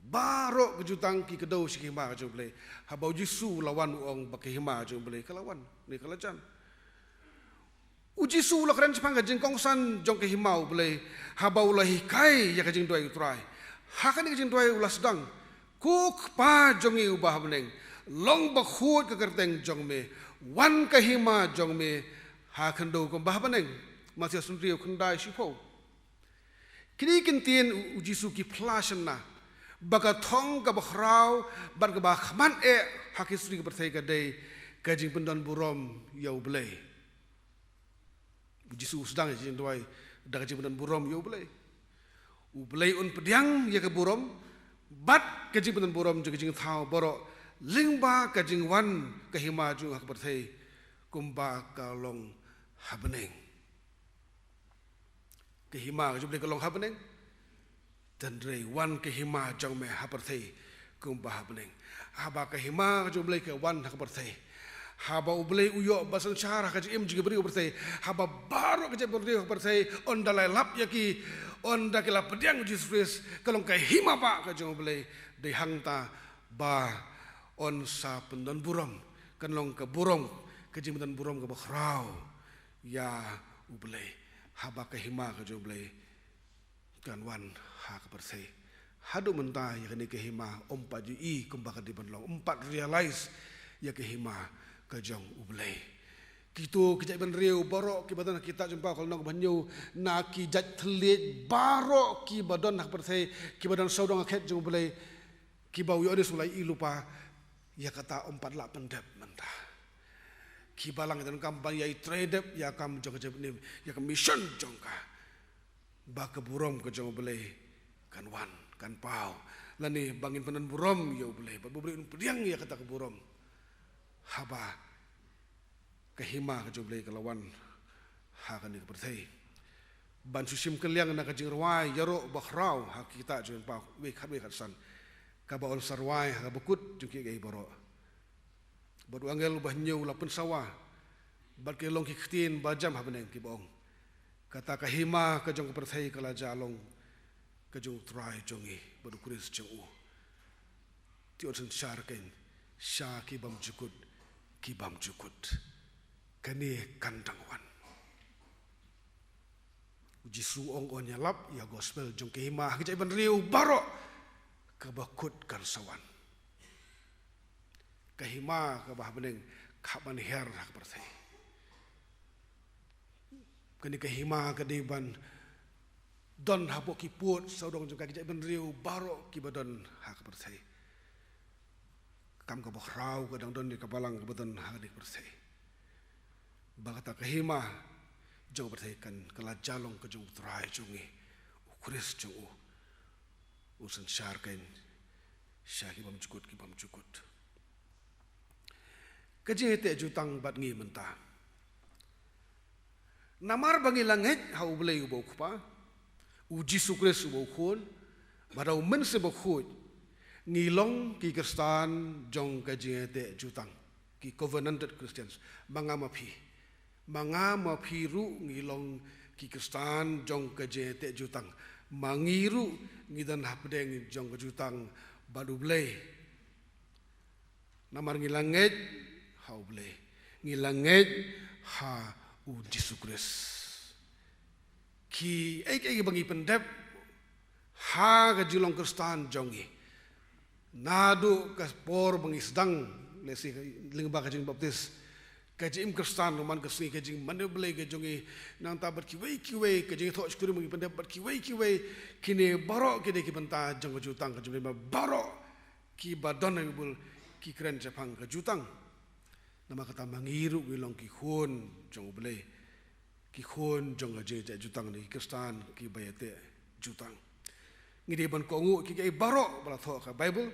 barok kejutang ki kedau sya ke hima ka ublei haba ujisu lawan uong bakahima ka ublei kalawan ni kalajan uji su la keren sepang kajing kongsan jong ke himau boleh habau lahi kai ya kajing doi utrai hakan kajing doi ulas sedang kuk pa jongi ubah beneng long bakhut ke kerteng jong me wan ke hima jong me hakan do kembah beneng masih sundriu kendai sipo kini kintin uji su ki plasna baga thong ka bakhrau ban ka ba khman e hakisri ke berthai ka dei kajing pendan burom yau boleh Jisu sedang jing doai dak jibunan burom yo belai un pediang ya ke burom bat ke jibunan burom juga jing thau borok lingba ke jing wan ke hima ju hak berthai kumba kalong habeneng ke hima ju kalong habeneng dan rei wan ke hima jang me hak berthai kumba habeneng haba ke hima ju ke wan hak berthai haba ublei uyo basan syarah kaji im juga beri bertai haba baru kaji beri bertai on dalai lap yaki on dakila pediang Jesus kalau kai hima pak kaji ublei de hangta ba on sa pendan buram kanlong ke buram kaji pendan buram ke bakrau ya ublei haba ke hima kaji ublei kanwan ha ke bertai hadu mentah ya kini ke hima ompat ji kumbaka di benlong empat realize ya ke hima kajang ublei kitu kijak ben riu barok ki badan kita jumpa kalau nak banyu na ki jat telit barok ki badan nak perthai ki badan saudang akhet jung ublei ki bau yo des ulai ilupa ya kata 48 dep mentah ki balang dan kampang ya trade ya kam jong jeb ni ya mission jongka ba ke burom ke jong ublei kan wan kan pau lani bangin penan burom ya ublei ba beri pediang ya kata ke burom haba kahima kajublei kelawan hakan ni keperthai ban susim keliang na kajing rawai yaro bakhrau hak kita juen pa we khatsan kabaol sarwai ha bekut juki gai boro bodu angel bah nyau lapun sawa bat ke long kiktin bajam habneng ki bong kata kahima kajong keperthai kala jalong kajong trai jongi bodu kuris jongu ti osen syarken sya ki bam jukut kibam jukut kani kandangwan uji suong on nyalap ya gospel jong kehima kijai ban riu barok kebakut kan sawan kehima kabah beneng kaban her hak berthai kani kehima kadiban don hapok kiput saudong jong kijai ban riu barok kibadon hak berthai kam ka bakhrau kadang don di kapalang kebetulan hadik bersih bagata kahima jauh bersih kan kala jalong ke jauh trai jungi ukuris jauh usan syarkain syaki bam cukut kaji te jutang bat ngi mentah namar bangi langit hau belai ubau kupa uji sukres ubau khun badau men sebakut ngilong ki Kristen jong kaji te jutang ki covenanted Christians mangama phi ru ngilong ki Kristan jong ke je te jutang mangiru ngidan hapdeng jong ke jutang badu blei namar ngilanget hau blei ngilanget ha u Yesus Kristus ki ai bangi pendep ha ga julong Kristan jongi nadu kaspor bangi sedang lesi lingba kajing baptis kajing Kristan roman kesni kajing mana boleh kajongi nang tabat kiwei kajing thok skuri bangi pendep kiwei kini barok kini ki benta jong jutang kajing barok ki badon yang bul ki keren Jepang kajutang nama kata mangiru wilong ki khon jong boleh ki khon jong aje jutang ni Kristan ki bayate jutang ngide ban kongu ki ai barok bala thok ka Bible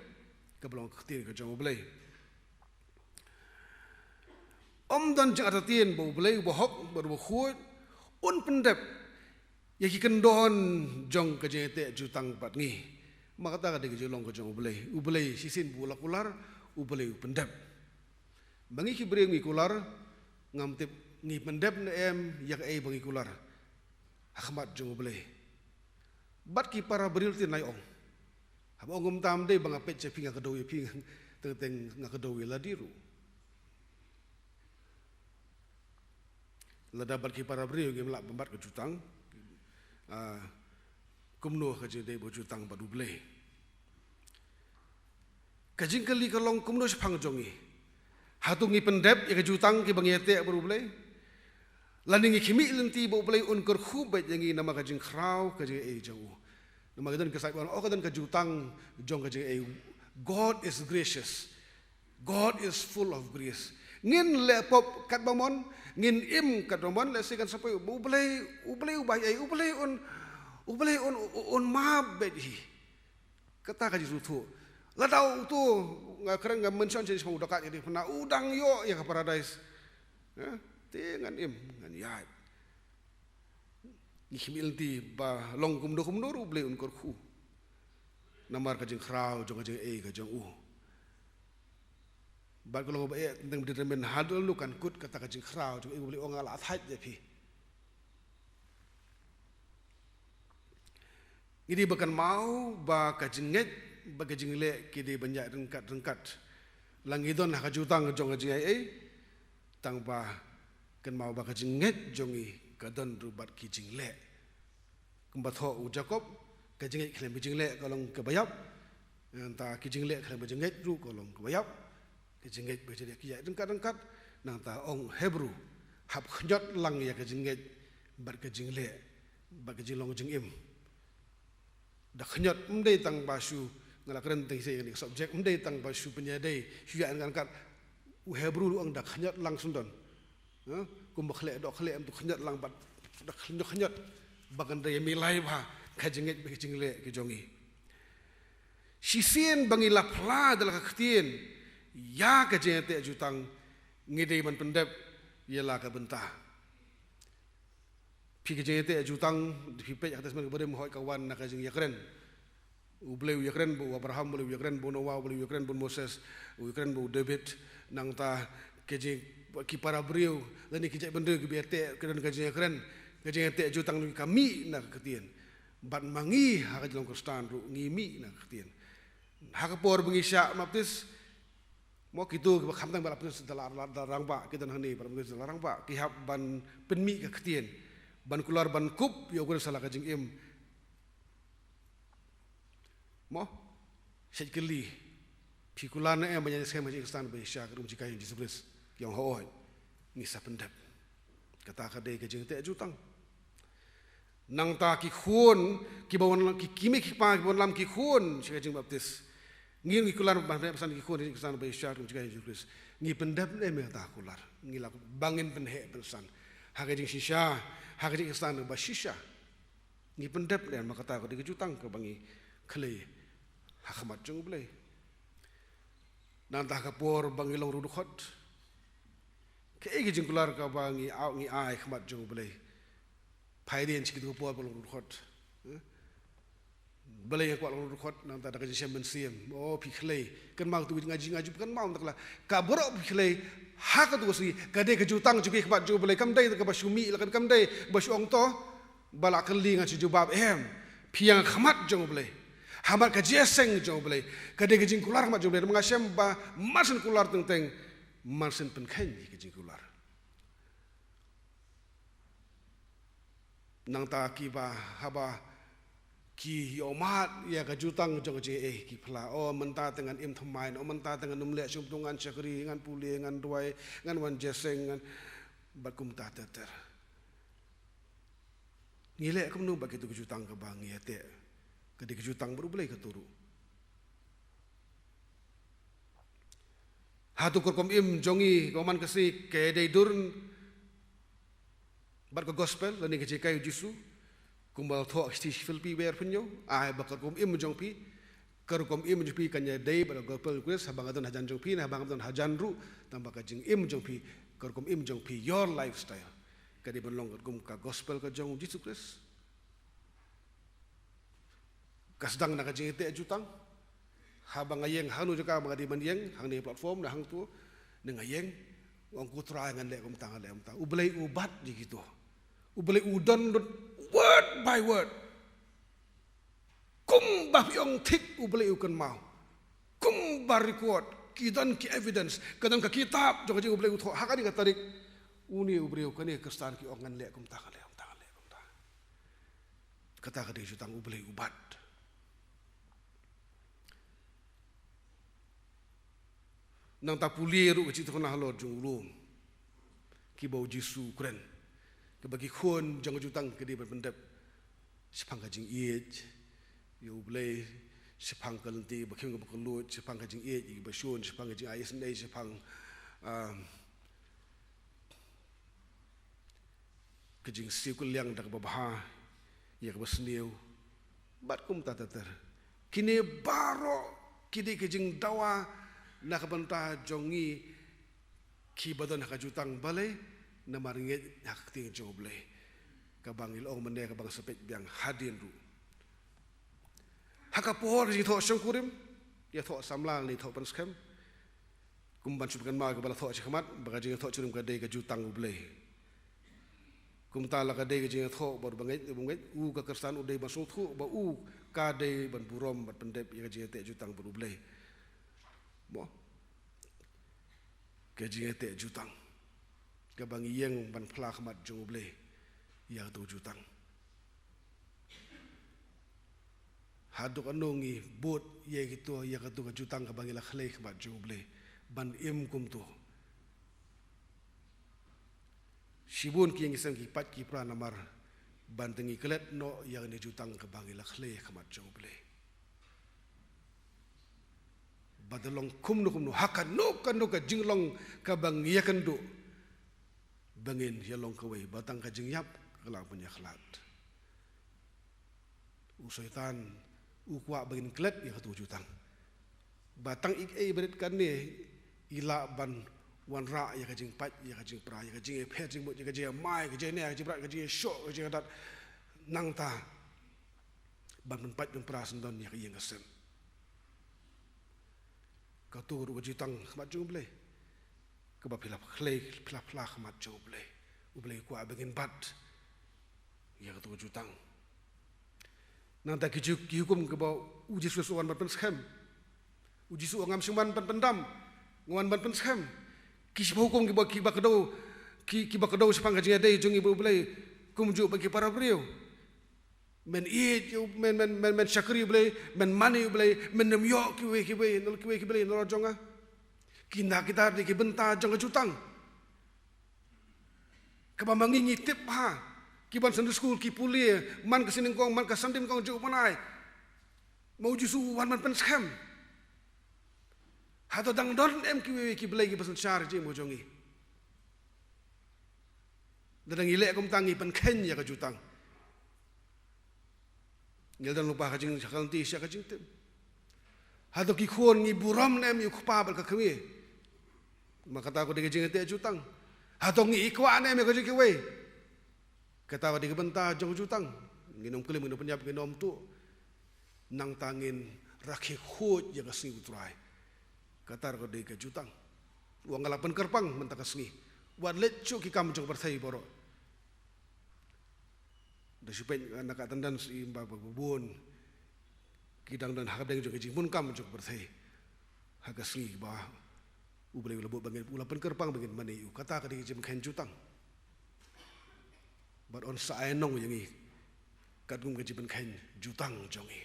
ka belong khtir ka jong boleh dan jeng artian bau belai bohok baru khut un pendep ya ki kendon jong ke jete jutang pat ngi maka ta de jelong ke jong ubelai sisin bula kular ubelai pendep bangi ki bre ngi kular ngam tip ngi pendep ne em yak ai bangi kular ahmad jong ubelai bat ki para beril tin nai ong hab ongum tam de bang apet che pinga kedowi ping teng ngakedowi la diru ladabat ki para beri yang melak pembat ke jutang kumno ke jadi bojutang badu blei kajing kali kalong kumno sepang jongi hatungi pendep ya ke jutang ki bangyete baru blei landingi kimi lenti bo blei unkur khubet yangi nama kajing krau kajing e jauh nama kadan kesai ban kadan ke jutang jong kajing e God is gracious God is full of grace ngin le pop kat bamon ngin im kat bamon le sikan sampai ubelai ubah ai ubelai on ma bedi kata ka jitu la dau tu ngakreng ngam mention jadi semua dekat jadi pernah udang yo ya ke paradise te ngan im ngan ya ni khimil ti ba long kumdo ubelai on korku namar ka jing krau jong jing e ka jong bag kalau baik tentang determin hadul lu kan kut kata kajing krau juga ibu beli orang alat haj jadi ini bukan mau ba kajinget ba kajingle kidi banyak rengkat langidon hakajutang jong kajing ai tang ba kan mau ba kajinget jongi kadon rubat kijingle kembat ho Jakob kajinget klem kijingle kolong kebayap entah kijingle klem kajinget ru kolong kebayap kejengget berjadi kiai dengkat nang ta ong Hebrew hab khnyot lang ya kejengget bar kejingle bar kejilong jengim da khnyot mdei tang basu ngala keren teng se ni subject mdei tang basu penyadai hyuan kan kat Hebrew lu ong da khnyot lang sundon kum bakhle do khle am tu khnyot lang bat da khnyot bagan de milai ba kejengget kejingle kejongi sisien bangila pla dalam ketien ya kejete jutang ngide ban pendep ialah ka bentah pi kejete jutang pi pe atas men bere mohoi kawan nak jing yakren ubleu yakren bu Abraham bu yakren bu Noah bu yakren bu Moses bu yakren bu David nang ta keje ki para beriu lani keje bende ke bete kedan keje yakren kejete jutang kami nak ketien ban mangi ha kejong Kristan ru ngimi nak ketien ha kapor bengisya maptis mau gitu khamtang balap tu dalarang ba kita nang ni balap tu dalarang ba kihap ban penmi ke ketien ban keluar ban kup yo gure salah kajing im mo sekali pikulana em banyak sekali macam Kristan bersyak rum jika yang disebut yang hooi ni sapendap kata kadai kajing te jutang nang ta ki khun ki bawon ki kimi ki pa ki bawon lam ki khun kajing baptis ngin ngi kular bahasa pesan ki khon Kristan besyar juga Yesus ngi pendap le me ta kular ngi la bangin penhe pesan hagajing shisha hagajing Kristan ba shisha ngi pendap le maka ta ko di jutang ke bangi khle hakmat jung ble nan ta ka por bangi long rudu khot ke igi jing kular ka bangi au ngi ai khmat jung ble phaidien chi ko por long rudu khot balai yang kuat long rukot nang tak ada kerja siam oh pikhlei kan mau tu ngaji kan mau tak lah kaborok pikhlei hak tu sih kadai kejutang juga kebat juga balai kam dai tak basumi lah kan kam dai basu ong to balak keling aja jubab piang khamat jong boleh hamat ka jeseng jong boleh kade ke jing kular mat jong boleh mengasem ba masin kular teng masin penken ke jing kular nang ta ki ba haba ki yomat ya ka jutang jong je ki pla menta dengan im thamain menta dengan numle sum tungan syakri ngan puli ngan duai ngan wan jeseng ngan bakum ta ter ngilek kum nu bagi tu kejutang ke bang ya te kedi kejutang baru boleh keturu hatu kurkom im jongi koman kesi ke dei durn bar ke gospel lani ke jekai jisu kumbal tho sti filpi ber punyo ai bakar kom im jong pi kerkom im jong pi kanya dei bar gospel kuis habang adon hajan jong pi na habang adon hajan ru tambah ka jing im jong pi kerkom im jong pi your lifestyle kadi belong kum ka gospel ka jong Jesus Christ kasdang nak jing te jutang habang ayeng hanu juga mangadi mandieng hang ni platform dah hang tu nang ayeng wong kutra ngan le kum tang le ta ublei ubat di gitu ublei udon word by word kum bah yong tik ublei ukan mau kum bar record kidan ki evidence kadang ka kitab jong jing ublei utho hakani ka tarik uni ubriu kani kestan ki ongan le kum tangan le kata ka de jutang ublei ubat nang ta puli ru ci tona halo jung lum ki bau jisu kren ke bagi khon jang jutang ke di bendep sipang ka jing iej yu ublei sipang ka lenti bakhim ka bulut sipang ka jing iej i basun sipang ka jing ais nei sipang kejing sikul yang dak babah ya basniu bat kum tatater kini baro kidi kejing dawa nak banta jongi ki badon ka jutang balai na maringet hak ting joble ka bangil ong mende ka bang sepet biang hadin ru haka pohor ji tho syangkurim ya tho samlang ni tho panskem kumban subkan ma ka bala tho chikmat bagaji tho churim ka dei ka jutang uble kum tala ka dei ka jing tho bor bangai u ka kerstan u dei basung thu ba u ka dei ban burom bat pendep ya jing te jutang beruble mo ke jing te jutang ke bang yeng ban phla khmat juble ya tu jutang haduk anongi bot ye gitu ya ka tu jutang ka bang la khle khmat juble ban im kum tu Sibun ki yang isang ki pat ki pra namar bantengi kelet no yang ni jutang ke bangi la khle khamat joble badalong kum no hakan no kan no ka jinglong ka bang yakan do bangin yalong ka wei batang ka jingyap kala punya khlat usaitan ukwa bangin kelet ya tu jutang batang ik berit kan ne ila ban wan ra ya kajing pat ya kajing pra ya kajing phe jing mo ya kajing mai kajing ne kajing pra kajing sho kajing dat nang ta ban pat ban pra sendon ya kajing ngasem ka tu ru kajitang mat jung ble ka ba phila khlei phila phla mat jung ble u ble ku abengin bat ya ka tu jutang nang ta ki hukum ka ba uji susuan ban pen schem uji su ngam suman ban pendam ngwan ban pen schem kisi hukum kiba kedau sepang kaji ada jung ibu belai kumju bagi para beliau men men syakri belai men mani belai men nemyo kiwe belai nol jonga kinda kita di kibenta jonga jutang kebamangi nyitip ha kiban sendu school kipuli man kesini kong man kesandim kong ju manai mau jusu wan man pen scam Hato dang don em ki belai ki pasun syar je mo jongi. Dadang ile kom tangi pen ken ya ka jutang. Ngel dan lupa ka jing sakal ti sya ka jing tem. Hato ki khon ngi buram nem yu khpa bal ka kemi. Maka ta ko de jing te jutang. Hato ngi ikwa nem ka jing ki we. Kata wa de benta jong jutang. Nginom kelim nginom penyap nginom tu. Nang tangin rakhi khot ya ka sing utrai. Katar ko de ka jutang uang ngalapan kerpang mentaka sengi buat lecu ki kam jong berthai boro da sipen nak tandan si ba babon kidang dan hakdeng jong jing mun kam jong berthei hagasli ba ublei lebo bangin ula penkerpang bangin mani u kata kadi jim khen jutang but on sa ainong yangi kadum ke jim khen jutang jongi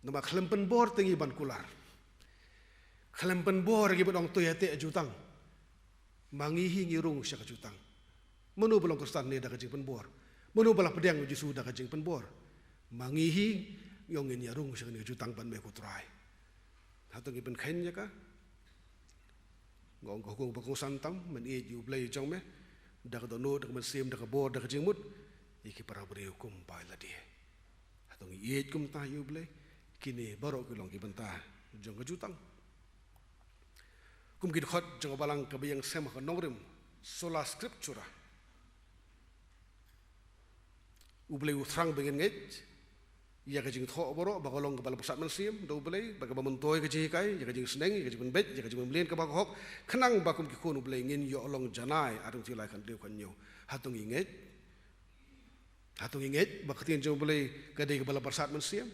nama klempen bor tengi ban kular klempen bor gi bodong toyate jutang mangihi ngirung syak jutang menu belong kestan ne da ke jim bor menu bala pedang uji sudah ke jim bor mangihi yongin yarung syak ni jutang ban me kutrai hatong gi ben khen ya ka ngong ko ba ko santam men e ju blai jong me da ka no da men sim da ka bor da ka jingmut iki para bri hukum pa la di atong e kum ta yu blai kini baro ki long ki benta jong ka jutang kum ki khot jong balang ka bayang sem ka nongrim sola scriptura ublai uthrang bengen ngej ya ka jing tho boro ba kolong ka bal pusat men sim do blai ba ka bamontoy ka ji kai ya ka jing sneng ya ka jing bet ya ka jing mlen ka ba hok khnang ba kum ki khonu blai ngin yo long janai adung ti lai kan de kan nyu hatung inget ba ka tin jong blai ka de ka bal pusat men sim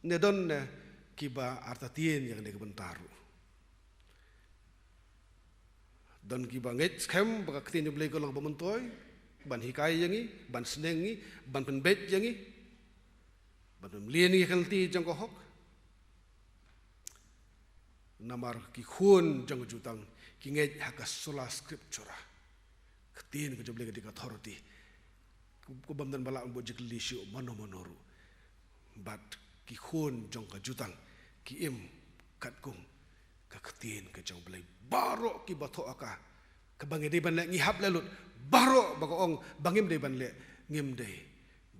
ne don ki ba artatien yang de ka bentaru don ki ba nget khem ba ka tin jong blai ka long bamontoy ban hikai yangi ban snengi ban pen bet yangi badum lieni khalti jang ko hok namar ki khun jang jutang ki nge hakas sola scriptura ktin ko joble ka authority ko bamdan bala bo jikli shu mano monoru bat ki khun jang ka jutang ki im kat kum ka ktin ka joble baro ki batho aka ka bangi de ban le ngi hab lelut baro ba ko ong bangim de ban le ngim de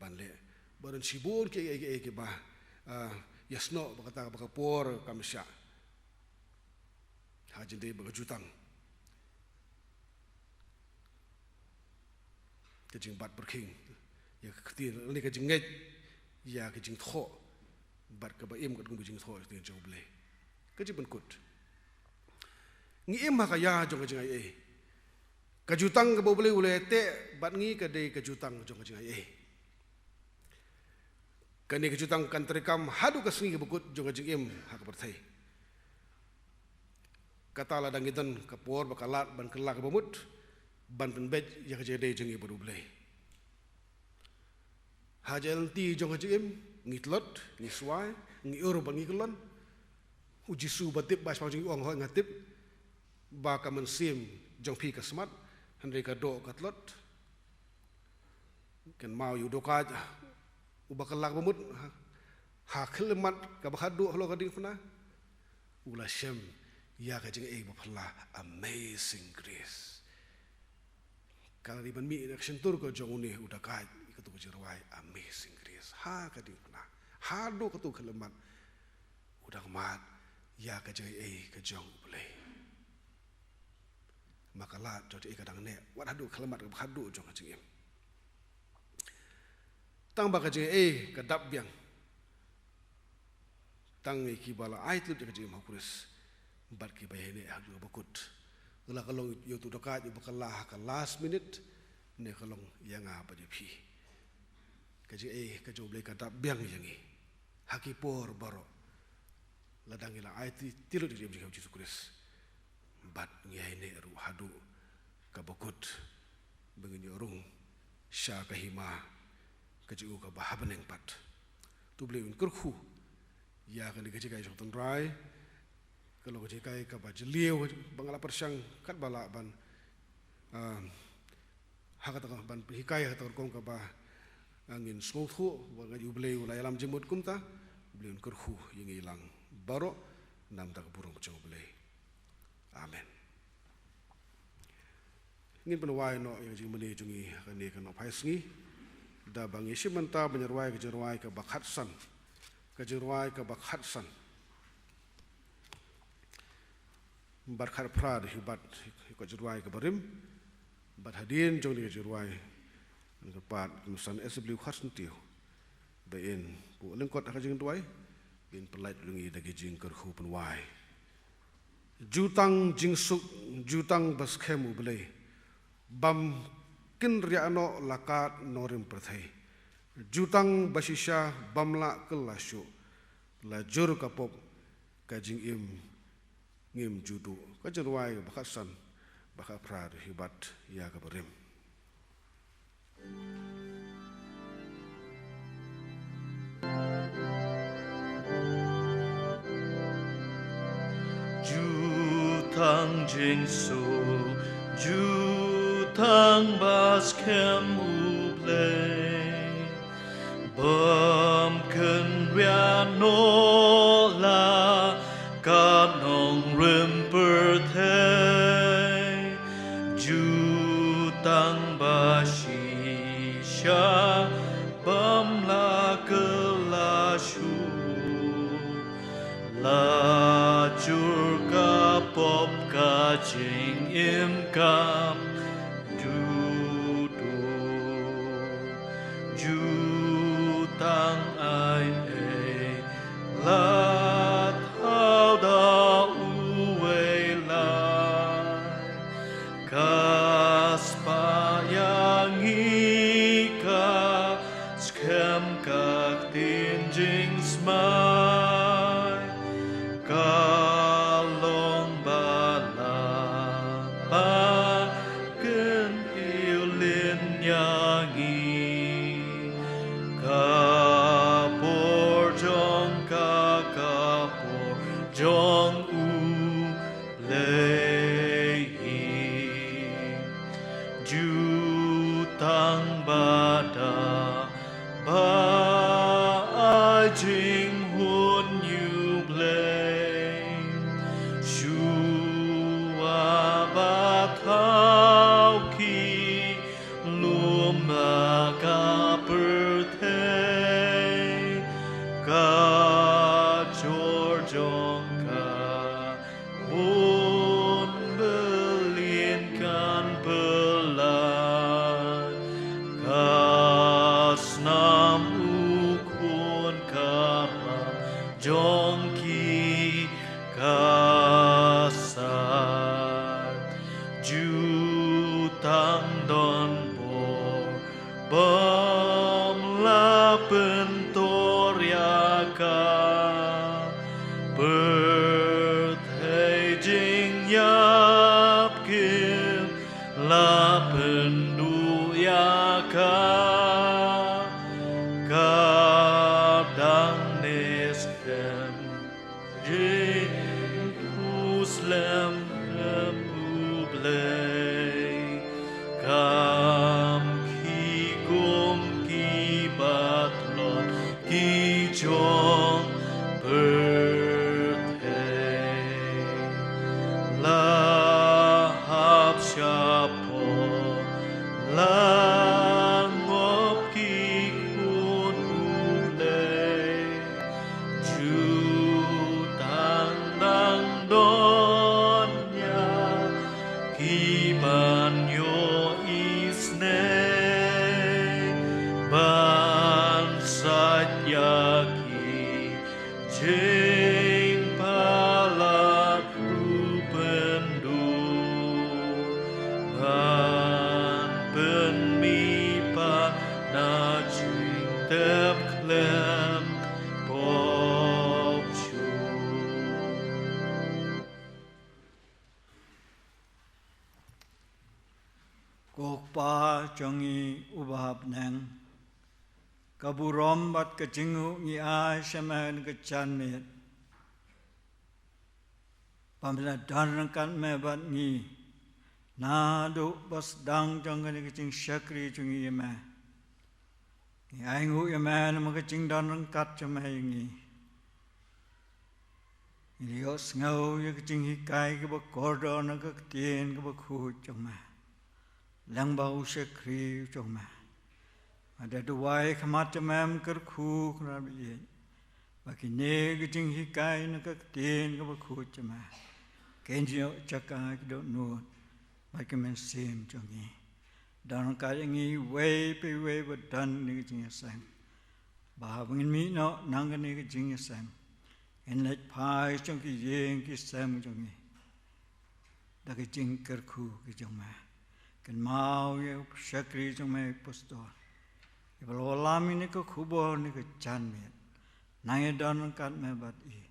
ban le baran sibur ke ba yasno bakata bakapor kamsya hajin de bagajutang kejing bat berking ya ketir ni kejing nget ya kejing tho bat ka ba im ka kejing tho te joble kejing benkut ngi im ha ya jong kejing ai kajutang ka boble ulete bat ngi ka de kajutang jong kejing ai kani kejutang kan terekam hadu kasngi bukut jong jing im hak berthai kata la dangitan kapor bakalat ban kelak bamut ban penbet ya kejede jeng ibu blai hajal ti jong jing im ngitlot ngiswai ngiur ban ngiklon ujisu batip bas pang jing ong ho ngatip ba ka mensim jong pi kasmat handre ka do katlot ken mau yu doka ubakalak bamut haklemat ka bakhadu hlo ka ding fna ula shem ya ka jing e baphala amazing grace kala di ban mi action tur ko jonguni uda ka ikatu ko jirwai amazing grace ha ka ding fna ha do ka tu khlemat uda mat ya ka jing e ka jong ulai makala jot e ka dang ne wat hadu khlemat ka bakhadu jong ka jing tang baka jeng kadap biang tang ki bala ai tu jeng makuris bat ki bayene hadu bakut ula kalong yo tu doka yo bakala ka last minute ne kalong yang apa je pi ka jeng ka joble kadap biang yangi haki por baro ladang ila ai tilu jeng Yesus Kristus bat nyaine ru hadu ka bakut bengin yorung sya kahima kajiu ka bahaban yang pat tu beli un kurhu ya kan dikaji kai jong rai kalau kaji kai ka bajliu bangala persang kat bala ban hakata ban hikai atau kong ka ba angin smuthu wa ngaji beli ulai alam jemut kumta beli un kurhu yang hilang baro nam tak burung jauh beli amen ingin penawai no yang jing meni jungi kan ni kan opai sengi da bang isi menta menyerwai ke bakhatsan barkhar prad hibat ko jerwai ke barim bat hadin jong ni jerwai ke pat musan SW khatsan tiu bain bu lengkot ka jing tuai bin pelait lungi dagi jing kerhu penwai jutang jingsuk jutang baskemu belai bam kin riano lakat norim perthai jutang basisya bamla kelasyo lajur kapop kajing ngim judu kajerwai bakasan baka prad hibat ya kabarim jutang jingsu jutang baskem ublay bom kun riano la kanong rimpertay jutang basisya bam la kelashu lajur kapop kajing imkam dudu jutang ain la thao da uwe lai kaspa yang ika skem kak tin jing smai kalong bala pa ken ilin yangi kapor jong u lei jutang bada ba jing hun you blame shua ba thao ki luma ka perthe ka jong ka hun belin kan pelan kasnam ukun karam jongki kasar jutang don bor bom la pentoriaka berthei jing yap kim la penduyaka kadang neskem Jerusalem republik kam ki gum ki batlon ki jong berthei lahap syapo langop ki kun ulay jutang dang donya ki banyo isne ban satyaki jing palat rupendu ban penmipa na jing tep klem pop chu Kokpa jongi ubahap neng kaburom bat kejingu ngi ai shemen kechanmet pamela dankan mebat ngi nadu bas dang jongi kejing syakri jongi yema ngi ai ngu yema nama kejing dan kat jema ngi Ilios ngau ya kejing hikai ke bakordo na ketien ke bakhu jema lang bau syakri jema ada dua khamat mem kerkhu krabi baki ne kejing hikai na ketien ke bakhu jema kenjo chaka do no baki men sim jongi dan kali ngi we pe we badan ni kejing sang ba bangin mi no nang ni kejing sang en lek pai jongi yeng ki sam jongi da kejing kerkhu ki joma kan mau ye syakri joma pastor Ibalo lami ni ke kubur ni ke janmit. Nang don kat me bat I.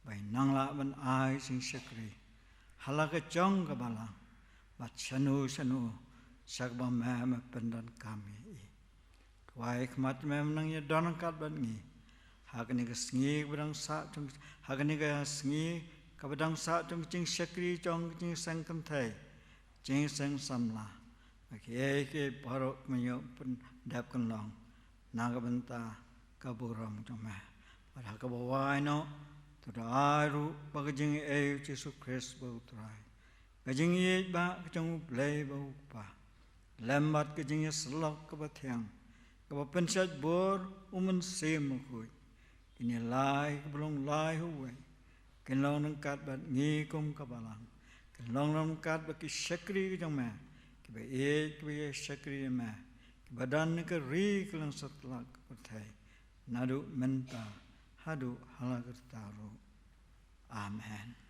Bai nang la ban ai sing sekri. Hala ke jong ke balang. Bat sanu sak ba me pendan kami I. Wai khmat me nang ye don kat bat ngi. Hak ni ke sngi bedang sa chung hak ni ke sngi ke bedang sa chung ching sekri chung ching sang kam thai. Ching sang samla. Ke paro menyo pen dap kan long. Naga benta kaburam chung me. Pada kabawai no, tuda aru bagajing Jesus Christ bau turai. Gajing ye ba kajang play bau pa. Lembat gajing ye selok kabathiang. Kabapensyat bor umen sem kui. Ini lai belum lai huwe. Kenlong nangkat bat ngikum kabalang. Kenlong nangkat baki sekri kajang me. Kiba sekri me. Badan ke ri kelang setlak kabathai. Nadu menta. Hadu halagertaru. Amen.